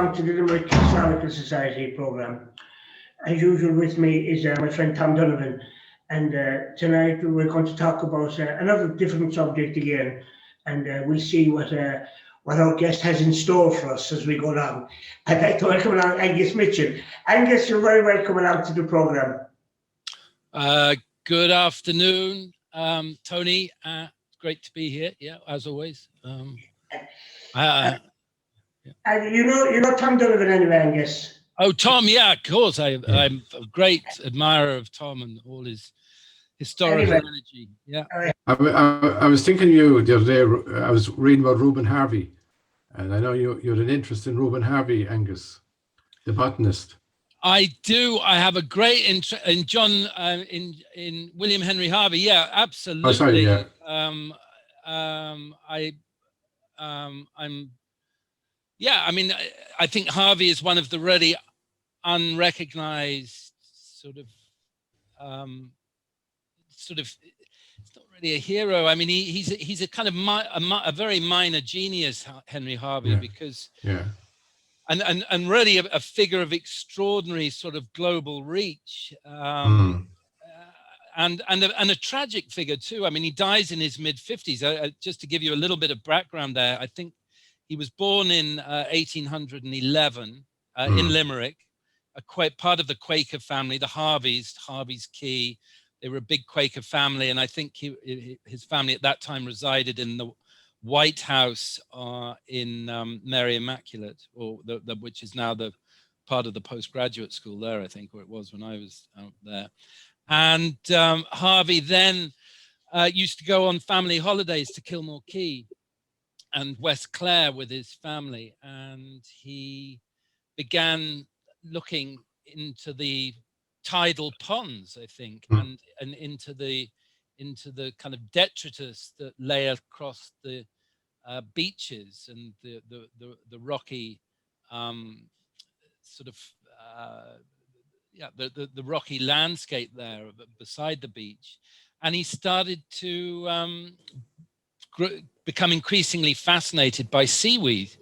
along to the Limerick Historical Society programme. As usual with me is my friend Tom Donovan, and tonight we're going to talk about another different subject again, and we'll see what our guest has in store for us as we go along. I'd like to welcome along Angus Mitchell. Angus, you're very welcome along to the programme. Good afternoon, Tony. Great to be here. Yeah, as always. And you know Tom Donovan anyway, Angus. Oh, Tom, yeah, of course. I'm a great admirer of Tom and all his historical energy. Yeah. I was thinking of you the other day. I was reading about Reuben Harvey, and I know you had an interest in Reuben Harvey, Angus, the botanist. I do. I have a great interest in John, in William Henry Harvey. Yeah, absolutely. Oh, sorry, yeah. I think Harvey is one of the really unrecognized sort of, it's not really a hero. I mean, he's a kind of a very minor genius, Henry Harvey, because and really a figure of extraordinary sort of global reach, and a tragic figure too. I mean, he dies in his mid-50s. Just to give you a little bit of background there, I think he was born in 1811 in Limerick, part of the Quaker family, the Harvey's Key. They were a big Quaker family, and I think his family at that time resided in the White House in Mary Immaculate, or which is now the part of the postgraduate school there, I think, or it was when I was out there. And Harvey then used to go on family holidays to Kilmore Quay and West Clare with his family, and he began looking into the tidal ponds, I think, and into the kind of detritus that lay across the beaches and the rocky the rocky landscape there beside the beach. And he started to become increasingly fascinated by seaweed.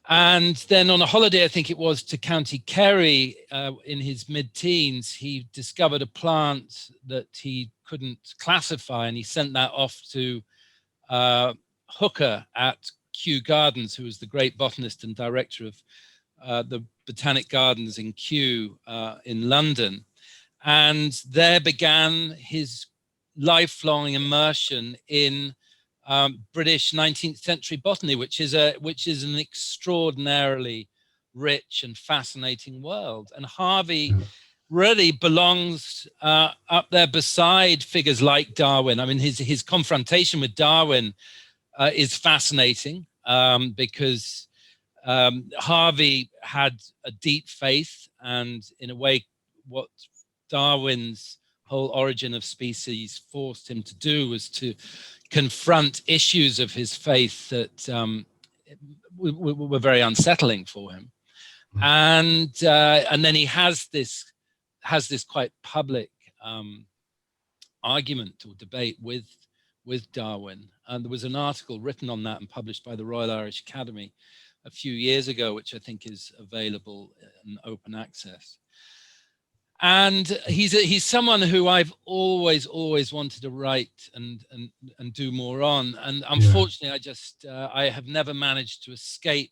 And then on a holiday, I think it was, to County Kerry in his mid-teens, he discovered a plant that he couldn't classify, and he sent that off to Hooker at Kew Gardens, who was the great botanist and director of the Botanic Gardens in Kew in London. And there began his lifelong immersion in British 19th century botany, which is an extraordinarily rich and fascinating world. And Harvey really belongs up there beside figures like Darwin. I mean, his confrontation with Darwin is fascinating because Harvey had a deep faith, and in a way, what Darwin's whole Origin of Species forced him to do was to confront issues of his faith that were very unsettling for him. And then he has this quite public argument or debate with Darwin. And there was an article written on that and published by the Royal Irish Academy a few years ago, which I think is available in open access. And he's someone who I've always wanted to write and do more on. And unfortunately, I have never managed to escape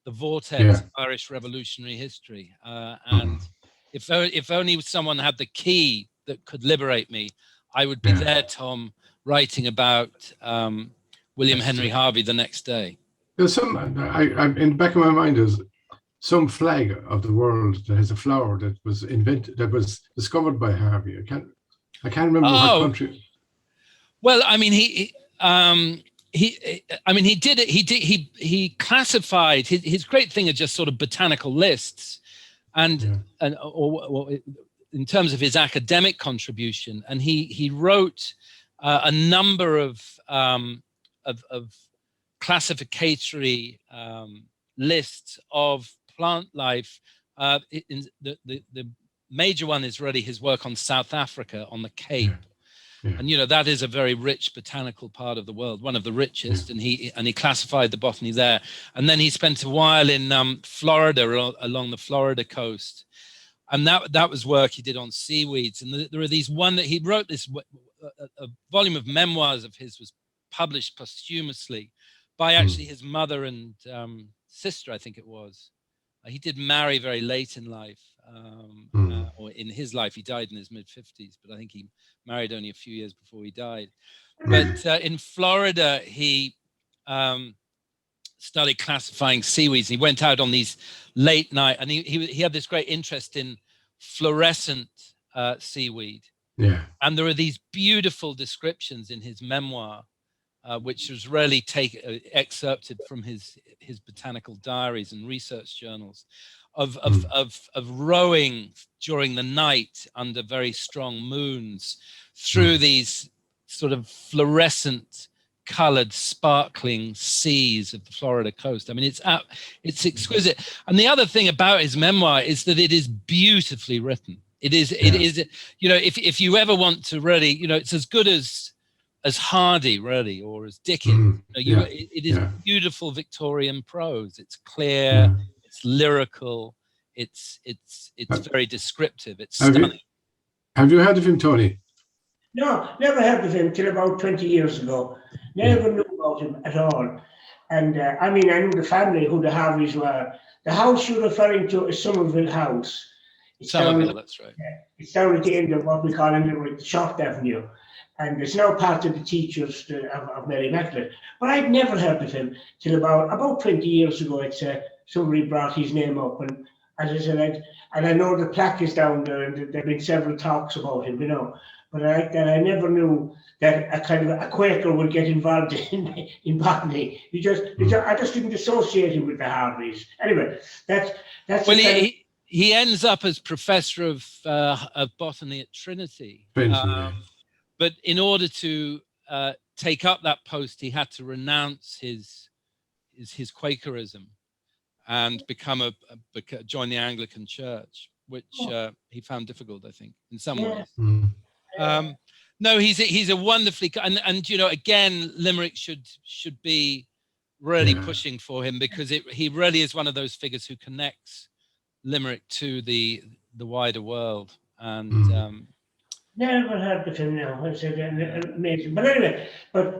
the vortex of Irish revolutionary history. And if only someone had the key that could liberate me, I would be there, Tom, writing about William Henry Harvey the next day. There's in the back of my mind is some flag of the world that has a flower that was discovered by Harvey. I can't remember what country. Well, I mean, he did it. He classified his great thing are just sort of botanical lists, and in terms of his academic contribution, and he wrote a number of classificatory lists of plant life. The major one is really his work on South Africa, on the Cape. Yeah. And, you know, that is a very rich botanical part of the world, one of the richest. Yeah. And he classified the botany there. And then he spent a while in Florida, along the Florida coast. And that was work he did on seaweeds. And there are these he wrote this, a volume of memoirs of his was published posthumously by actually his mother and sister, I think it was. He did marry very late in life, or in his life. He died in his mid-50s, but I think he married only a few years before he died. But in Florida, he started classifying seaweeds. He went out on these late night, and he had this great interest in fluorescent seaweed. Yeah. And there are these beautiful descriptions in his memoir, which was really excerpted from his botanical diaries and research journals, of rowing during the night under very strong moons through these sort of fluorescent colored, sparkling seas of the Florida coast. I mean, it's exquisite. And the other thing about his memoir is that it is beautifully written. It is, you know, if you ever want to really, you know, it's as good as Hardy, really, or as Dickens. It is beautiful Victorian prose. It's clear, it's lyrical, it's very descriptive, it's stunning. Have you heard of him, Tony? No, never heard of him till about 20 years ago. Never knew about him at all. And I mean, I knew the family, who the Harveys were. The house you're referring to is Somerville House. Somerville, that's right. It's down at the end of what we call in Limerick, the Short Avenue. And it's now part of the teachers of Mary Immaculate. But I'd never heard of him till about 20 years ago. It's somebody brought his name up. And as I said, and I know the plaque is down there, and there have been several talks about him, you know. But I never knew that a kind of a Quaker would get involved in botany. I just didn't associate him with the Harveys. Anyway, that's. Well, he ends up as professor of botany at Trinity. But in order to take up that post, he had to renounce his Quakerism and join the Anglican Church, which he found difficult, I think, in some ways. No, he's a wonderfully, and you know, again, Limerick should be really pushing for him, because he really is one of those figures who connects Limerick to the wider world. And never heard of him now. I said amazing. But anyway,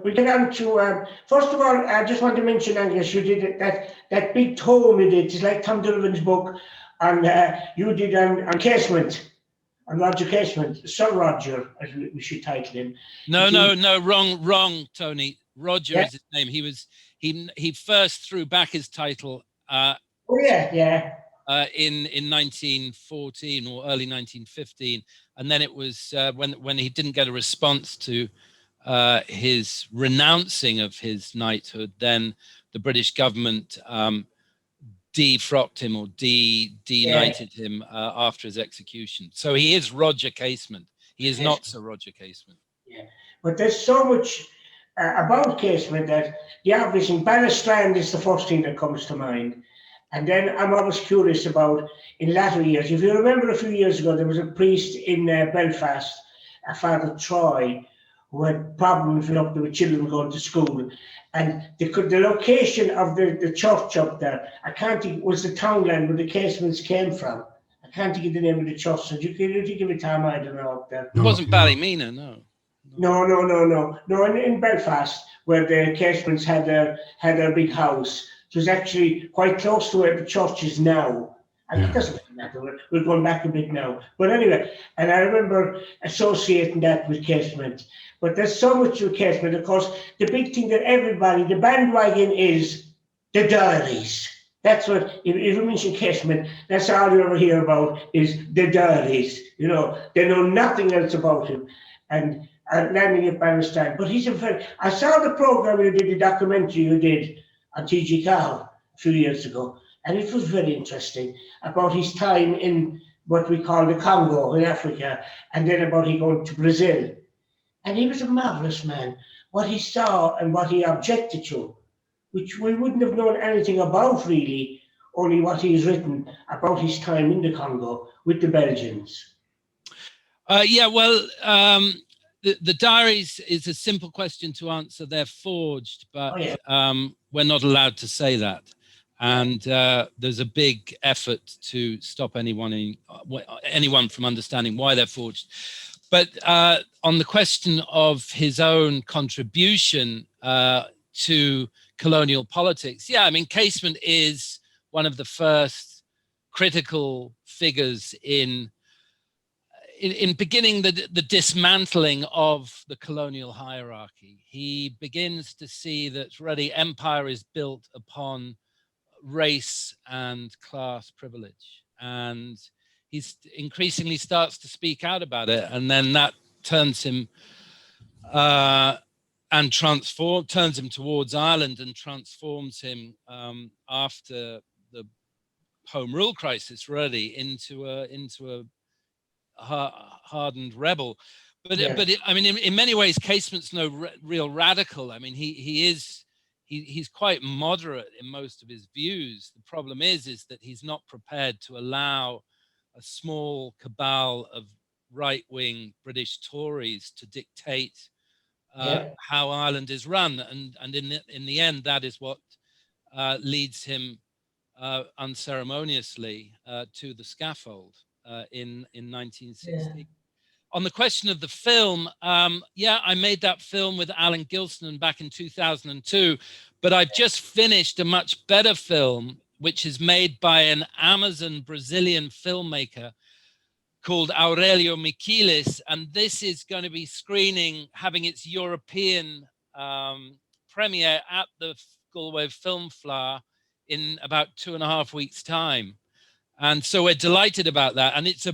we get on to first of all, I just want to mention, Angus, you did that big tome you did. It's like Tom Donovan's book, and you did on casement. And Roger Casement, Sir Roger, as we should title him. No, wrong, Tony. Roger is his name. He first threw back his title. In 1914 or early 1915, and then it was when he didn't get a response to his renouncing of his knighthood, then the British government defrocked him or de-knighted him after his execution. So he is Roger Casement. He is not Sir Roger Casement. Yeah, but there's so much about Casement that the obvious thing, Balistrand is the first thing that comes to mind. And then I'm always curious about, in latter years, if you remember a few years ago, there was a priest in Belfast, Father Troy, who had problems with children going to school. And the location of the church up there, I can't think, was the townland where the Casements came from. I can't think of the name of the church. So you give it time, I don't know up there. It wasn't Ballymena, no. No, in Belfast, where the Casements had their big house. It was actually quite close to where the church is now. And it doesn't matter, we're going back a bit now. But anyway, and I remember associating that with Casement. But there's so much with Casement. Of course, the big thing that the bandwagon is the diaries. That's what, if you mention Casement, that's all you ever hear about is the diaries. You know, they know nothing else about him. And landing at Balistrand. But I saw the program you did, the documentary you did on T.G. Cahill a few years ago, and it was very interesting about his time in what we call the Congo in Africa, and then about he going to Brazil. And he was a marvelous man. What he saw and what he objected to, which we wouldn't have known anything about really, only what he's written about his time in the Congo with the Belgians. the diaries is a simple question to answer. They're forged, but Oh, yeah. we're not allowed to say that. And there's a big effort to stop anyone from understanding why they're forged. But on the question of his own contribution to colonial politics, yeah, I mean, Casement is one of the first critical figures in beginning the dismantling of the colonial hierarchy. He begins to see that really empire is built upon race and class privilege, and he increasingly starts to speak out about it, and then that turns him turns him towards Ireland and transforms him after the Home Rule crisis really into a hardened rebel. But I mean, in many ways, Casement's no real radical. I mean, he's quite moderate in most of his views. The problem is that he's not prepared to allow a small cabal of right-wing British Tories to dictate how Ireland is run, and in the end, that is what leads him unceremoniously to the scaffold in 1960. Yeah. On the question of the film, I made that film with Alan Gilson back in 2002, but I've just finished a much better film, which is made by an Amazon Brazilian filmmaker called Aurelio Miquiles, and this is going to be having its European premiere at the Galway Film Flower in about 2.5 weeks' time. And so we're delighted about that. And it's a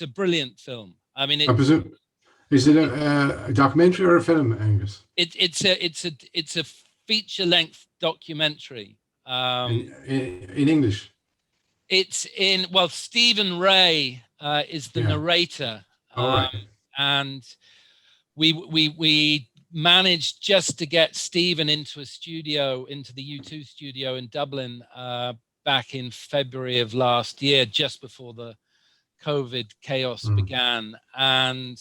brilliant film. I mean, is it a documentary or a film, Angus? It's a feature-length documentary. In English? It's Stephen Ray is the narrator. Right. And we managed just to get Stephen into the U2 studio in Dublin back in February of last year, just before the COVID chaos began. And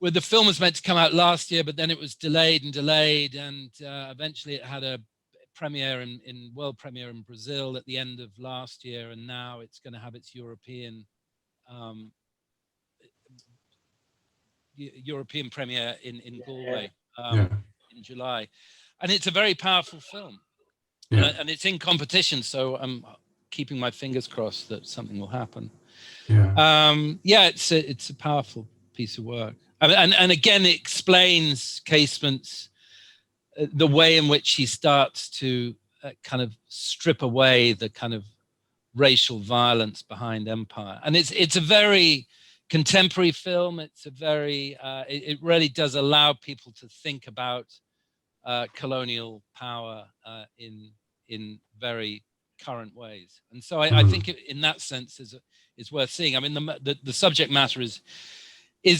the film was meant to come out last year, but then it was delayed, and eventually it had a world premiere in Brazil at the end of last year, and now it's going to have its European premiere in Galway in July. And it's a very powerful film. And it's in competition, so I'm keeping my fingers crossed that something will happen. It's a powerful piece of work. And again, it explains Casement's the way in which he starts to kind of strip away the kind of racial violence behind empire. And it's a very contemporary film. It's a very it really does allow people to think about colonial power in very current ways. And so I think in that sense is worth seeing. I mean, the subject matter is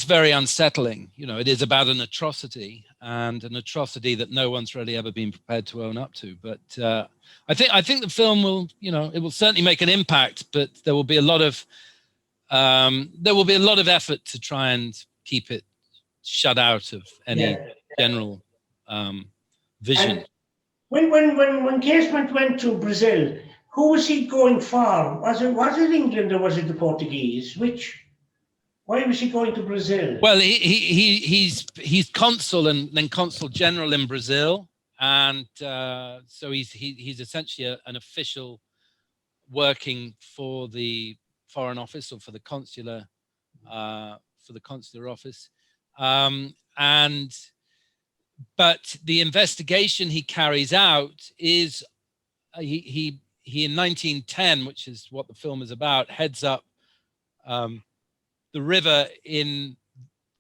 very unsettling. You know, it is about an atrocity, and an atrocity that no one's really ever been prepared to own up to. But I think the film will, it will certainly make an impact, but there will be a lot of effort to try and keep it shut out of any general vision. And when Casement went to Brazil, who was he going for? Was it England or was it the Portuguese? Why was he going to Brazil? Well, he's consul and then consul general in Brazil, and so he's essentially an official working for the Foreign Office or for the consular office, but the investigation he carries out is he in 1910, which is what the film is about, heads up the river in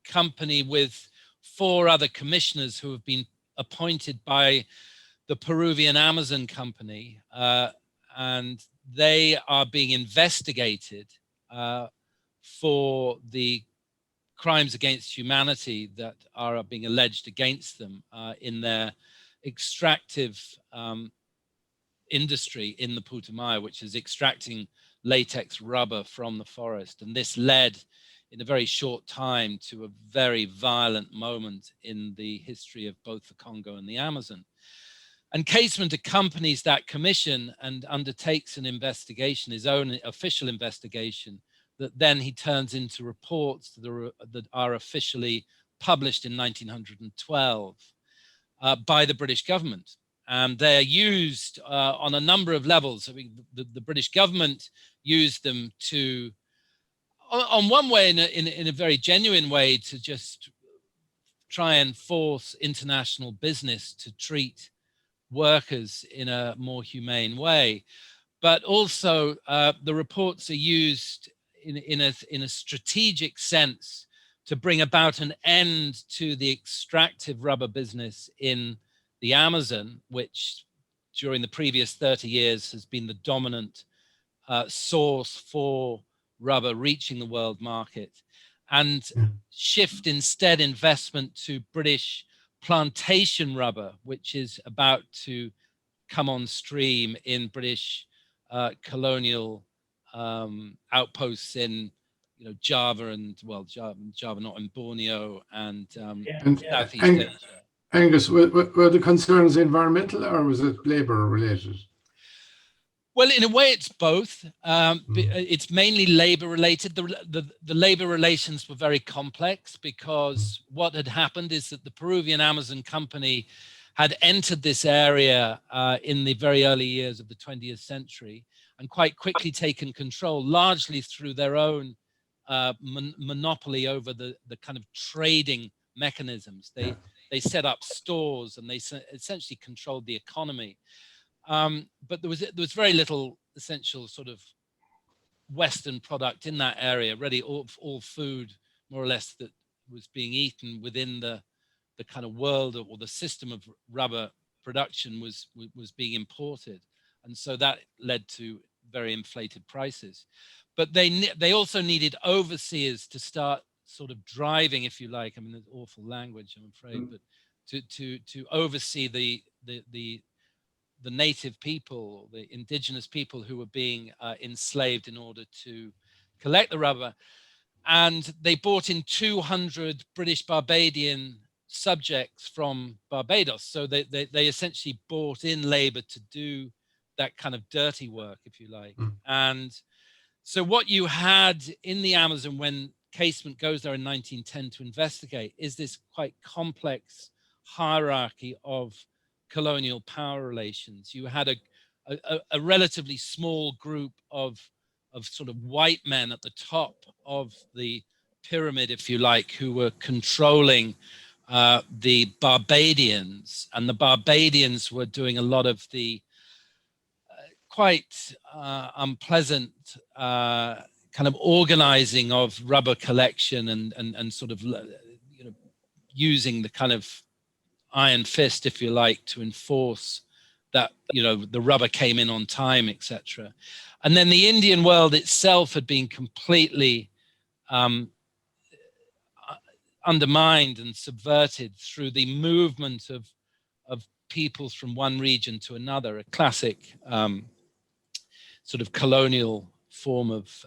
company with 4 other commissioners who have been appointed by the Peruvian Amazon Company, and they are being investigated for the crimes against humanity that are being alleged against them in their extractive industry in the Putumayo, which is extracting latex rubber from the forest. And this led in a very short time to a very violent moment in the history of both the Congo and the Amazon. And Casement accompanies that commission and undertakes an investigation, his own official investigation, that then he turns into reports that are officially published in 1912 by the British government. And they're used on a number of levels. I mean, the British government used them to, on one way, in a very genuine way, to just try and force international business to treat workers in a more humane way. But also the reports are used in a strategic sense to bring about an end to the extractive rubber business in the Amazon, which during the previous 30 years has been the dominant source for rubber reaching the world market, and shift instead investment to British plantation rubber, which is about to come on stream in British colonial outposts in Java and, well, Java not in Borneo and Southeast Asia. Angus, were the concerns environmental or was it labor related? Well, in a way, it's both. It's mainly labor related. The labor relations were very complex because what had happened is that the Peruvian Amazon Company had entered this area in the very early years of the 20th century and quite quickly taken control, largely through their own monopoly over the kind of trading mechanisms. They set up stores and they essentially controlled the economy. But there was very little essential sort of Western product in that area. Really, all food, more or less, that was being eaten within the kind of world or the system of rubber production was being imported, and so that led to very inflated prices. But they also needed overseers to start sort of driving, if you like. I mean, there's awful language, I'm afraid, but to oversee the native people, the indigenous people who were being enslaved in order to collect the rubber. And they brought in 200 British Barbadian subjects from Barbados. So they essentially brought in labor to do that kind of dirty work, if you like. And so what you had in the Amazon when Casement goes there in 1910 to investigate is this quite complex hierarchy of colonial power relations. You had a relatively small group of sort of white men at the top of the pyramid, if you like, who were controlling the Barbadians, and the Barbadians were doing a lot of the quite unpleasant kind of organizing of rubber collection and sort of using the kind of iron fist, if you like, to enforce that the rubber came in on time, etc. And then the Indian world itself had been completely undermined and subverted through the movement of peoples from one region to another, a classic sort of colonial form of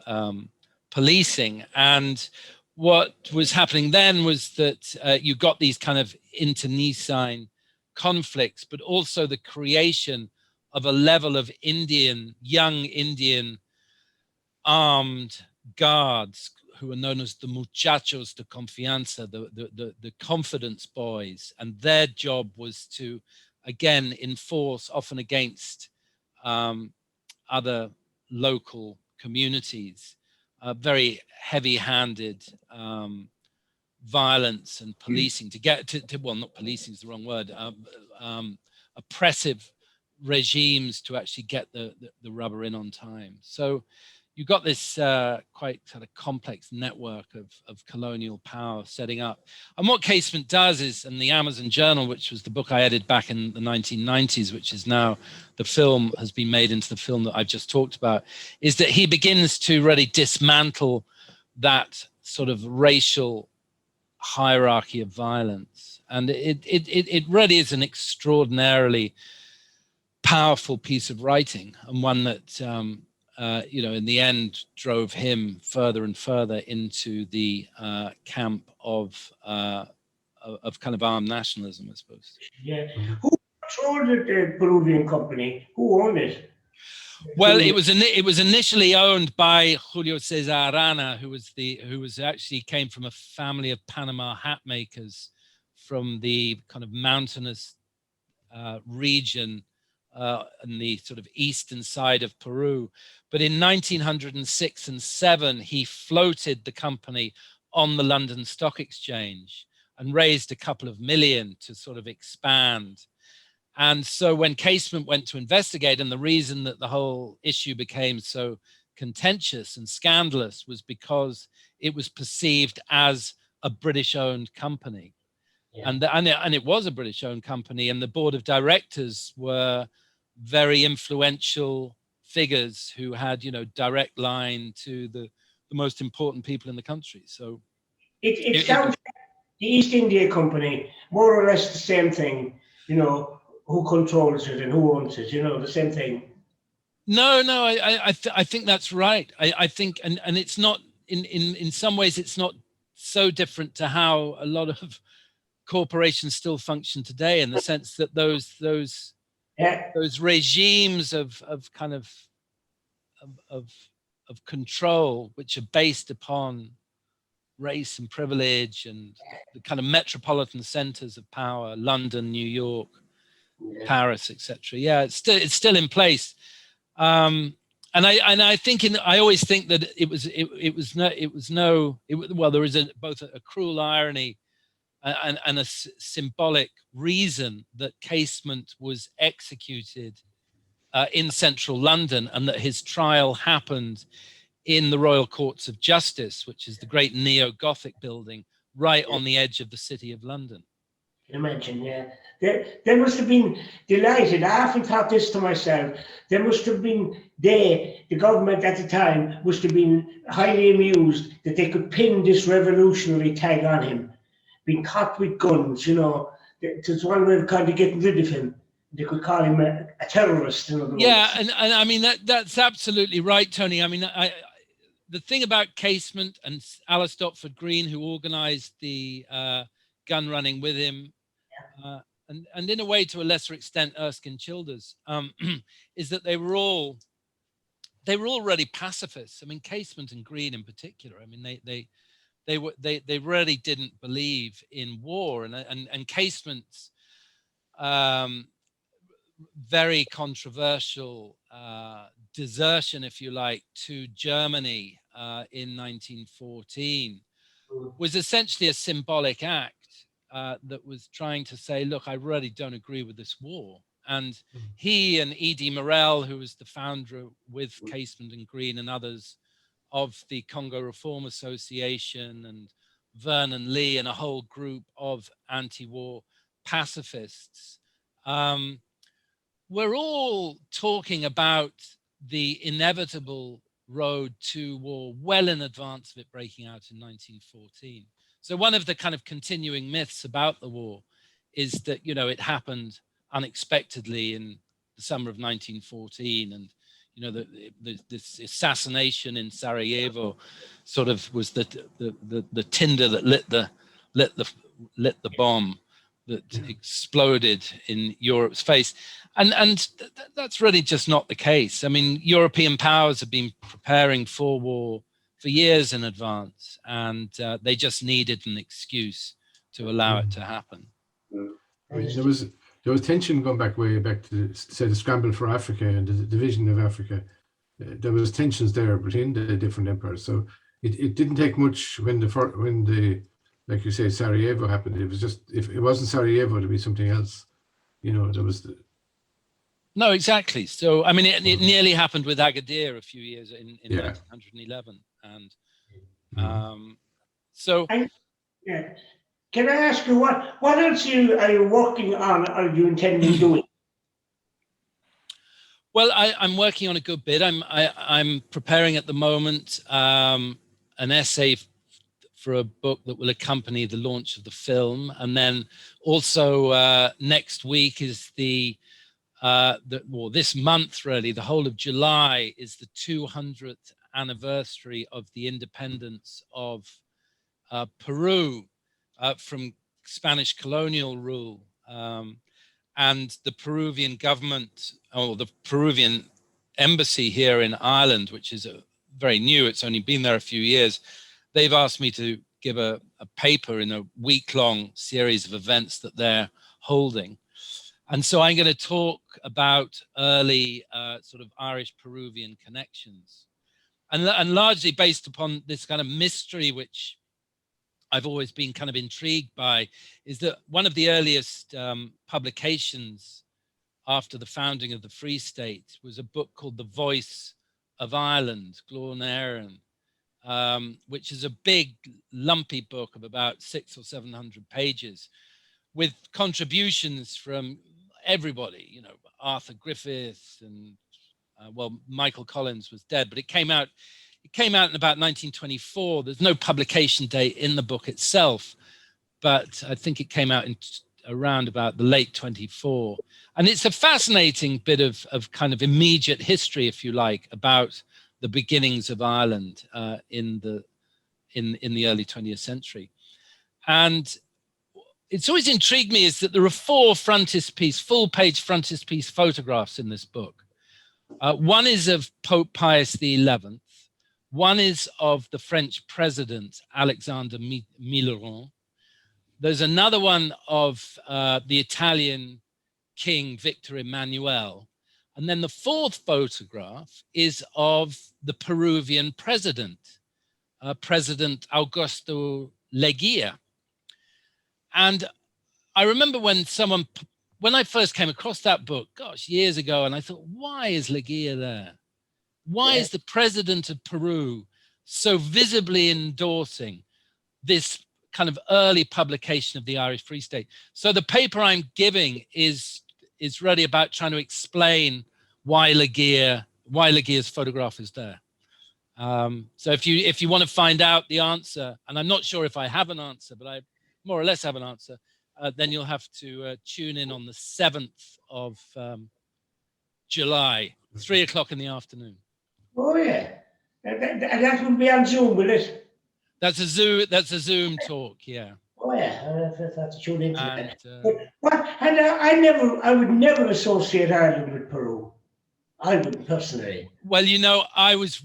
policing. And what was happening then was that you got these kind of internecine conflicts, but also the creation of a level of young Indian armed guards who are known as the muchachos de confianza, the confidence boys. And their job was to, again, enforce, often against other local communities, very heavy-handed violence and policing to get to well, not policing is the wrong word, oppressive regimes to actually get the rubber in on time. So you got this quite kind of complex network of colonial power setting up. And what Casement does is, in the Amazon Journal, which was the book I edited back in the 1990s, which is now the film has been made into the film that I've just talked about, is that he begins to really dismantle that sort of racial hierarchy of violence. And it really is an extraordinarily powerful piece of writing, and one that in the end, drove him further and further into the camp of kind of armed nationalism, I suppose. Yeah. Who controlled the Peruvian company? Who owned it? Well, it was initially owned by Julio Cesar Arana, who actually came from a family of Panama hat makers from the kind of mountainous region in the sort of eastern side of Peru. But in 1906 and 7, he floated the company on the London Stock Exchange and raised a couple of million to sort of expand. And so when Casement went to investigate, and the reason that the whole issue became so contentious and scandalous was because it was perceived as a British-owned company. Yeah. And it was a British-owned company, and the board of directors were very influential figures who had, direct line to the most important people in the country. So it sounds like the East India Company, more or less the same thing, who controls it and who owns it, the same thing. No, I think that's right. I think, and it's not, in some ways, it's not so different to how a lot of corporations still function today, in the sense that those regimes of control, which are based upon race and privilege and the kind of metropolitan centers of power, London, New York, Paris, etc. Yeah, it's still in place. And I think I always think that there is both a cruel irony and a symbolic reason that Casement was executed in central London, and that his trial happened in the Royal Courts of Justice, which is the great neo-Gothic building right on the edge of the City of London. Imagine, yeah. They must have been delighted. I often thought this to myself. They must have been, the government at the time must have been highly amused that they could pin this revolutionary tag on him, being caught with guns, It's one way of kind of getting rid of him. They could call him a terrorist, in other words. Yeah, and I mean, that's absolutely right, Tony. I mean, the thing about Casement and Alice Stopford Green, who organized the gun running with him, and in a way, to a lesser extent, Erskine Childers, is that they were all really pacifists. I mean, Casement and Green in particular. I mean, they really didn't believe in war, and Casement's very controversial desertion, if you like, to Germany in 1914 was essentially a symbolic act that was trying to say, look, I really don't agree with this war. And he and E.D. Morel, who was the founder with Casement and Green and others of the Congo Reform Association, and Vernon Lee and a whole group of anti-war pacifists, we're all talking about the inevitable road to war well in advance of it breaking out in 1914. So one of the kind of continuing myths about the war is that, it happened unexpectedly in the summer of 1914, and this assassination in Sarajevo sort of was the tinder that lit the bomb that exploded in Europe's face. And that's really just not the case. I mean, European powers have been preparing for war for years in advance, and they just needed an excuse to allow it to happen. I mean, there was tension going way back to, say, the scramble for Africa and the division of Africa. There was tensions there between the different empires. So it didn't take much when the like you say, Sarajevo happened. It was just, if it wasn't Sarajevo, it'd be something else. There was No, exactly. So, I mean, it nearly happened with Agadir a few years in 1911. And so... Can I ask you, what else are you working on, or do you intend on doing? Well, I'm working on a good bit. I'm preparing at the moment an essay for a book that will accompany the launch of the film. And then also next week is the this month, really, the whole of July is the 200th anniversary of the independence of Peru from Spanish colonial rule. And the Peruvian government, or the Peruvian embassy here in Ireland, which is very new, it's only been there a few years, they've asked me to give a paper in a week-long series of events that they're holding. And so I'm going to talk about early sort of Irish-Peruvian connections. And largely based upon this kind of mystery, which I've always been kind of intrigued by, is that one of the earliest publications after the founding of the Free State was a book called The Voice of Ireland, Glón Éireann, which is a big lumpy book of about 600 or 700 pages with contributions from everybody, you know, Arthur Griffith and well, Michael Collins was dead, but it came out in about 1924. There's no publication date in the book itself, but I think it came out in around about the late 24. And it's a fascinating bit of kind of immediate history, if you like, about the beginnings of Ireland in the early 20th century. And it's always intrigued me is that there are 4 frontispiece, full-page frontispiece photographs in this book. One is of Pope Pius XI. One is of the French president, Alexander Millerand. There's another one of the Italian King, Victor Emmanuel. And then the 4th photograph is of the Peruvian president, President Augusto Leguía. And I remember when I first came across that book, gosh, years ago, and I thought, why is Leguía there? Why is the president of Peru so visibly endorsing this kind of early publication of the Irish Free State? So the paper I'm giving is really about trying to explain why Leguia's photograph is there. So if you want to find out the answer, and I'm not sure if I have an answer, but I more or less have an answer, then you'll have to tune in on the 7th of July, 3 o'clock in the afternoon. Oh yeah, and that will be on Zoom, will it? That's a Zoom talk, yeah. Oh yeah, I have to tune into that. And I would never associate Ireland with Peru. I would personally. Well, you know, I was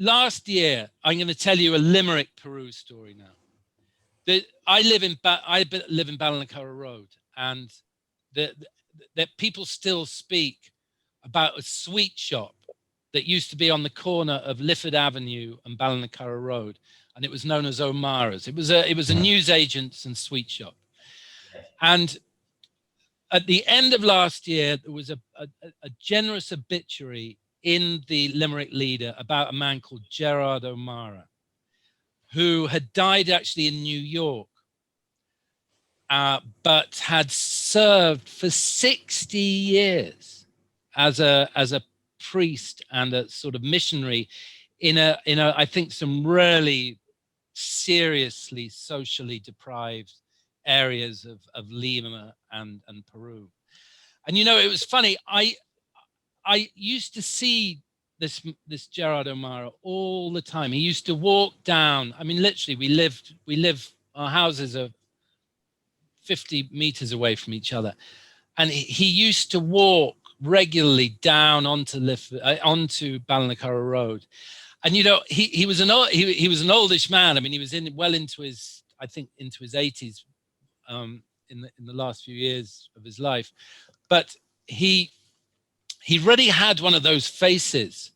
last year. I'm going to tell you a Limerick, Peru story now. I live in Ballinacurra Road, and that people still speak about a sweet shop that used to be on the corner of Lifford Avenue and Ballinacurra Road, and it was known as O'Mara's. It was a newsagent's and sweet shop. And at the end of last year, there was a generous obituary in the Limerick Leader about a man called Gerard O'Mara, who had died actually in New York, but had served for 60 years as a priest and a sort of missionary in I think some really seriously socially deprived areas of Lima and Peru. And you know, it was funny, I used to see this Gerard O'Mara all the time. He used to walk down, I mean, literally we live our houses are 50 meters away from each other, and he used to walk regularly down onto Ballinacurra Road. And you know, he was an oldish man. I mean, he was well into his 80s in the last few years of his life, but he really had one of those faces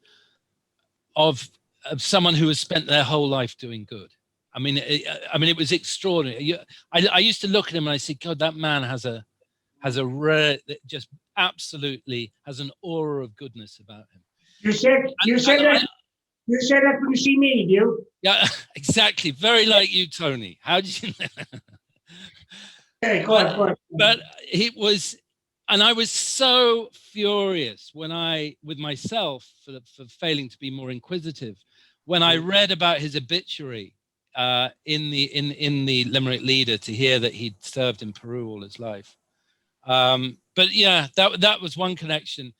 of someone who has spent their whole life doing good. I mean, it was extraordinary. I used to look at him and I said, God, that man has a rare, just absolutely has an aura of goodness about him. You said that when you see me, do you? Yeah, exactly. Very like you, Tony. How did you know? Hey, go on. But it was, and I was so furious with myself for failing to be more inquisitive when I read about his obituary in the Limerick Leader, to hear that he'd served in Peru all his life. But yeah, that was one connection.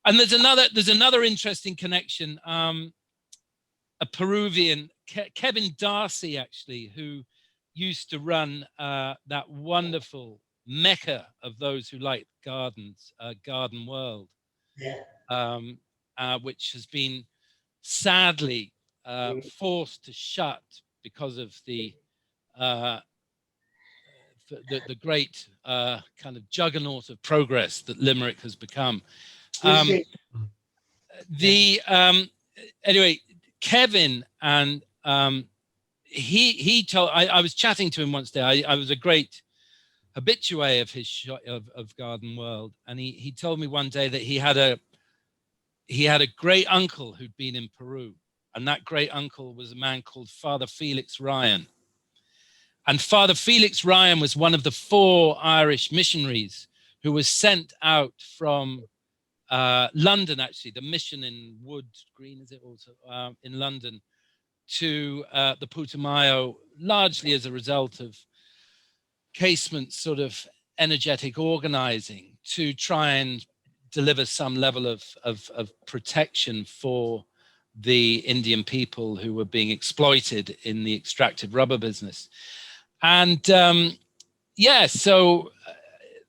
And there's another interesting connection. A Peruvian, Kevin Darcy, actually, who used to run that wonderful mecca of those who like gardens, Garden World, which has been sadly forced to shut because of the great kind of juggernaut of progress that Limerick has become. Anyway, Kevin, and he told, I was chatting to him once day. I was a great habitué of his of Garden World, and he told me one day that he had a great uncle who'd been in Peru, and that great uncle was a man called Father Felix Ryan. And Father Felix Ryan was one of the 4 Irish missionaries who was sent out from London, actually, the mission in Wood Green, is it also, in London, to the Putumayo, largely as a result of Casement's sort of energetic organizing to try and deliver some level of protection for the Indian people who were being exploited in the extractive rubber business. And so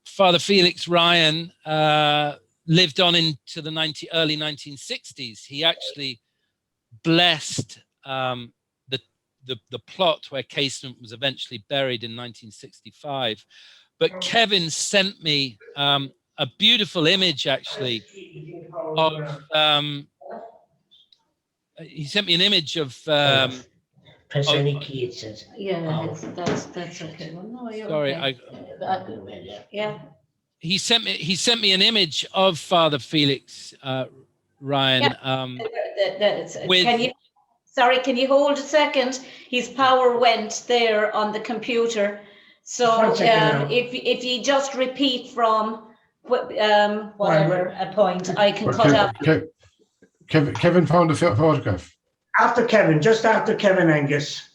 Father Felix Ryan lived on into the early 1960s. He actually blessed the plot where Casement was eventually buried in 1965. But Kevin sent me a beautiful image, actually, of he sent me an image of press any key, it says. Yeah, that's okay. Well, no, you're sorry, okay. Yeah. He sent me an image of Father Felix Ryan. Can you hold a second? His power went there on the computer. So if you just repeat from whatever a point, I can cut out. Kevin found a photograph. Just after Kevin, Angus.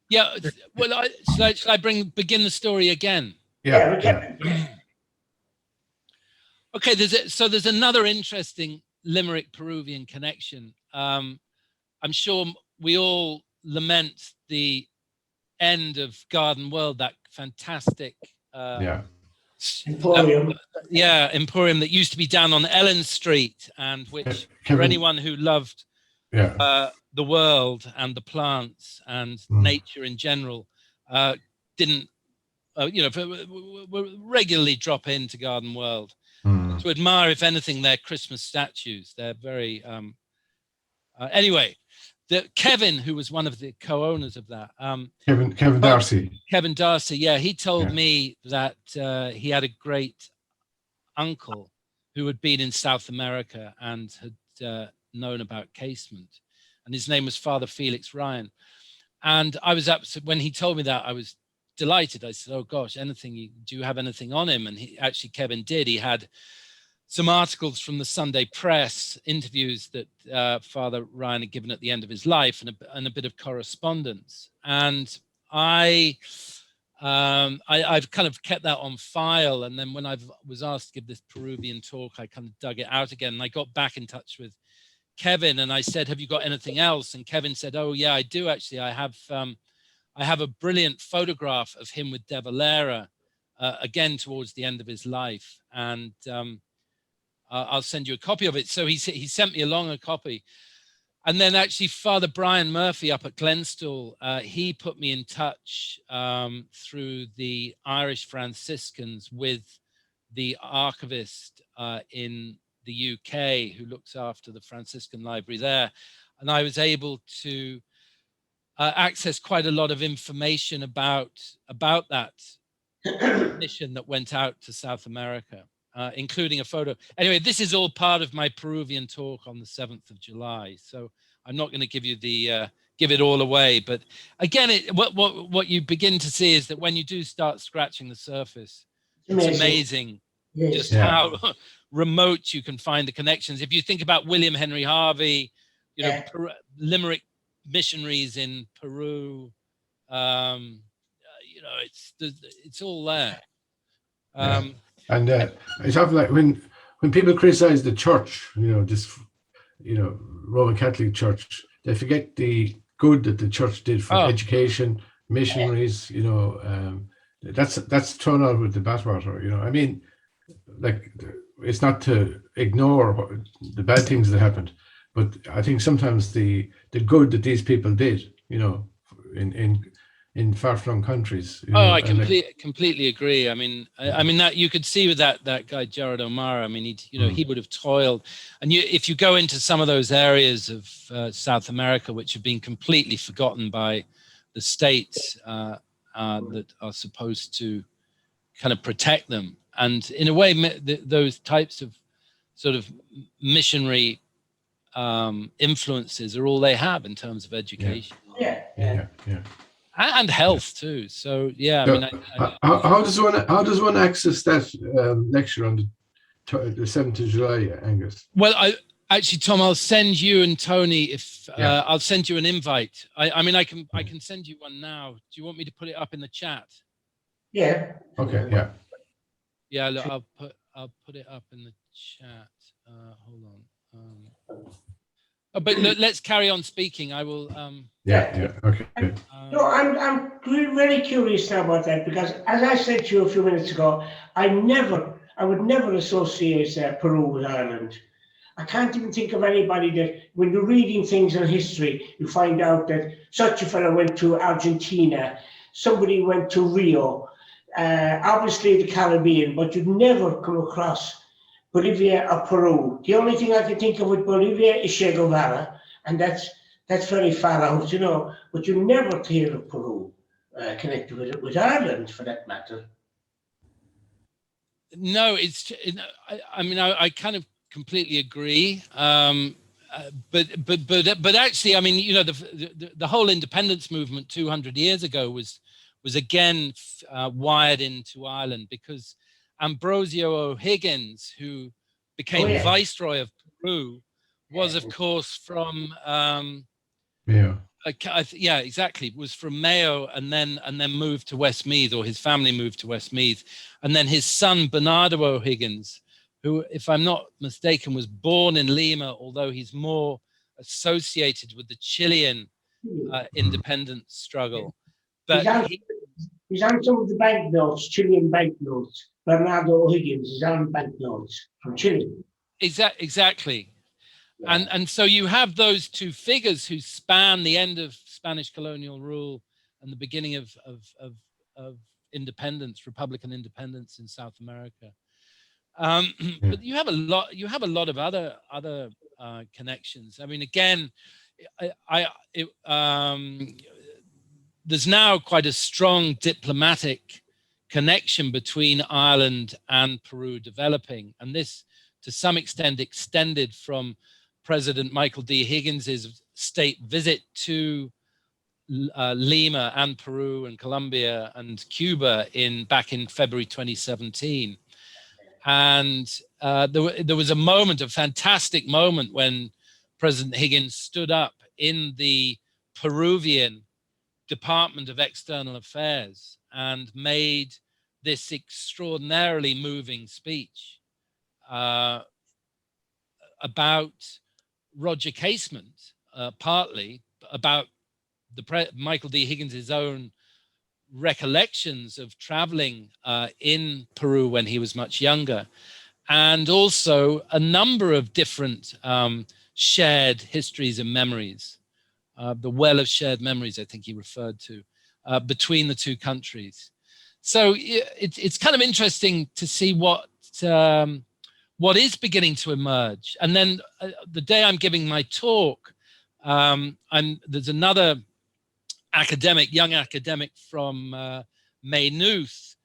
Yeah. Well, shall I begin the story again? Yeah. Okay. There's another interesting Limerick Peruvian connection. I'm sure we all lament the end of Garden World, that fantastic Emporium. Emporium that used to be down on Ellen Street, and which, for anyone who loved the world and the plants and nature in general, didn't regularly drop into Garden World to admire, if anything, their Christmas statues. They're very anyway. Kevin, who was one of the co-owners of that, Kevin Darcy. Kevin Darcy, he told me that he had a great uncle who had been in South America and had known about Casement, and his name was Father Felix Ryan. And I was when he told me that, I was delighted. I said, "Oh gosh, do you have anything on him?" And Kevin did. He had some articles from the Sunday Press, interviews that Father Ryan had given at the end of his life, and a bit of correspondence. And I've kind of kept that on file. And then when I was asked to give this Peruvian talk, I kind of dug it out again. And I got back in touch with Kevin, and I said, "Have you got anything else?" And Kevin said, "Oh yeah, I do actually. I have a brilliant photograph of him with De Valera, again towards the end of his life, and I'll send you a copy of it." So he sent me along a copy. And then actually Father Brian Murphy up at Glenstall, he put me in touch through the Irish Franciscans with the archivist in the UK who looks after the Franciscan library there. And I was able to access quite a lot of information about that mission that went out to South America. Including a photo. Anyway, this is all part of my Peruvian talk on the 7th of July. So I'm not going to give you give it all away. But again, what you begin to see is that when you do start scratching the surface, it's amazing just how remote you can find the connections. If you think about William Henry Harvey, Limerick missionaries in Peru, it's all there. And it's often like when people criticize the church, this, Roman Catholic Church, they forget the good that the church did for education, missionaries. That's thrown out with the bathwater. I mean, like, it's not to ignore the bad things that happened, but I think sometimes the good that these people did, in far-flung countries. I completely agree. I mean that you could see with that guy Gerard O'Mara. I mean, he would have toiled, and if you go into some of those areas of South America which have been completely forgotten by the states that are supposed to kind of protect them, and in a way, those types of sort of missionary influences are all they have in terms of education. Yeah. And health too. So yeah, I mean, how does one access that lecture on the 7th of July, Angus? Well, actually, Tom, I'll send you and Tony I'll send you an invite. I mean, I can send you one now. Do you want me to put it up in the chat? Yeah. Okay. Yeah. Yeah, look, I'll put it up in the chat. Hold on. But let's carry on speaking. I will. Yeah. Okay. No, I'm very curious now about that, because as I said to you a few minutes ago, I would never associate Peru with Ireland. I can't even think of anybody that, when you're reading things in history, you find out that such a fellow went to Argentina, somebody went to Rio, obviously the Caribbean, but you'd never come across Bolivia or Peru. The only thing I can think of with Bolivia is Che Guevara, and that's very far out, but you never hear of Peru connected with Ireland, for that matter. No, I mean, I kind of completely agree. But actually, I mean, the whole independence movement 200 years ago was again wired into Ireland, because Ambrosio O'Higgins, who became Viceroy of Peru, was of course from exactly, was from Mayo, and then moved to Westmeath, or his family moved to Westmeath, and then his son Bernardo O'Higgins, who, if I'm not mistaken, was born in Lima, although he's more associated with the Chilean independence struggle. But he's on some of the banknotes, Chilean banknotes. Bernardo O'Higgins is on banknotes from Chile. Exactly. Yeah. And so you have those two figures who span the end of Spanish colonial rule and the beginning of independence, Republican independence in South America. But you have a lot of other connections. I mean, again, there's now quite a strong diplomatic connection between Ireland and Peru developing, and this to some extent extended from President Michael D. Higgins's state visit to Lima and Peru and Colombia and Cuba back in February 2017. And there was a fantastic moment when President Higgins stood up in the Peruvian Department of External Affairs and made this extraordinarily moving speech about Roger Casement, partly about Michael D. Higgins's own recollections of traveling in Peru when he was much younger, and also a number of different shared histories and memories, the well of shared memories, I think he referred to, between the two countries. So it's kind of interesting to see what is beginning to emerge. And then the day I'm giving my talk, there's another young academic from Maynooth,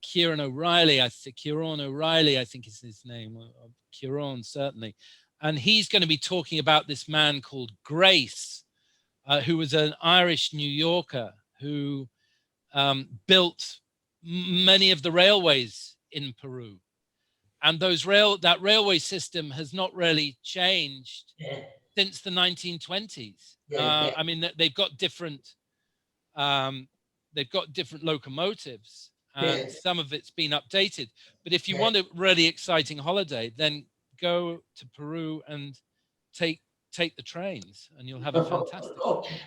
Kieran O'Reilly, I think is his name, or Kieran certainly. And he's going to be talking about this man called Grace, who was an Irish New Yorker who built many of the railways in Peru. And that railway system has not really changed since the 1920s. I mean, they've got different locomotives, and Yeah. some of it's been updated. But if you Yeah. want a really exciting holiday, then go to Peru and take the trains, and you'll have a fantastic.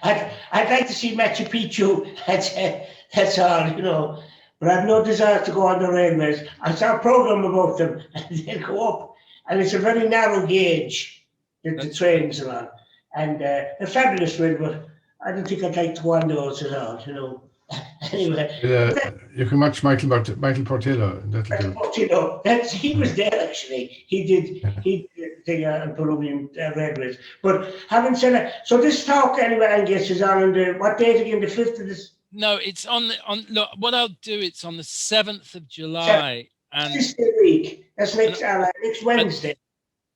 I'd like to see Machu Picchu. That's all, you know. But I've no desire to go on the railways. I saw a program about them, and they go up, and it's a very narrow gauge that the trains are on, and they're fabulous, really. But I don't think I'd like to go on those at all, you know. Anyway, you can watch Michael Portillo. That'll do. you know, he was there actually. He did the Peruvian railways. But having said that, so this talk anyway, Angus, is on the what date again? The 5th of this. No, it's on look. What I'll do, it's on the 7th of July, and this week. That's next Wednesday.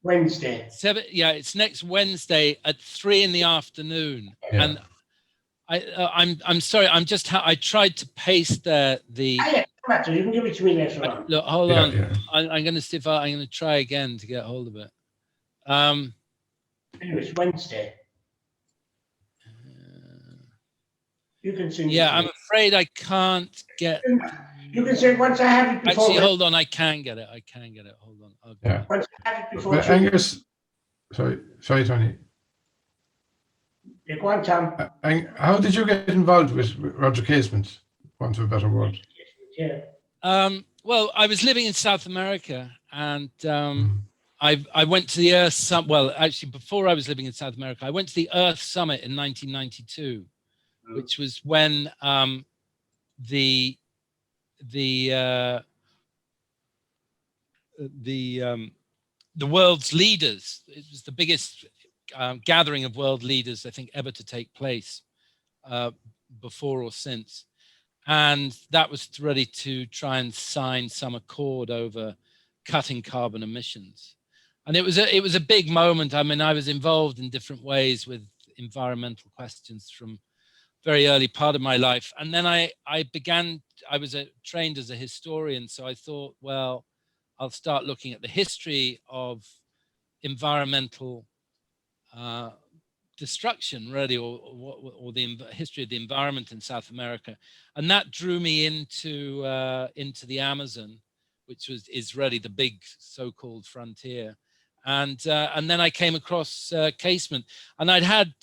Wednesday. It's next Wednesday at 3 in the afternoon, Yeah. and I'm sorry. I tried to paste the. You can give it to me later on. Look, hold on. Yeah. I'm going to see if I'm going to try again to get hold of it. Anyway, it's Wednesday. You can sing. Yeah, I'm afraid I can't get. You can say once I have it before. Actually, hold on. I can get it. Hold on. I'll get it. Once I have it before. But Angus, sorry, Tony. Yeah, go on, Tom. How did you get involved with Roger Casement? Want of a better word? Yeah. Well, I was living in South America, and I went to the Earth Summit. Well, actually, before I was living in South America, I went to the Earth Summit in 1992, which was when the world's leaders. It was the biggest gathering of world leaders, I think, ever to take place, before or since. And that was ready to try and sign some accord over cutting carbon emissions. And it was a big moment. I mean, I was involved in different ways with environmental questions from very early part of my life. And then I was trained as a historian. So I thought, well, I'll start looking at the history of environmental destruction, really, or the history of the environment in South America, and that drew me into the Amazon, which is really the big so-called frontier, and then I came across Casement, and I'd had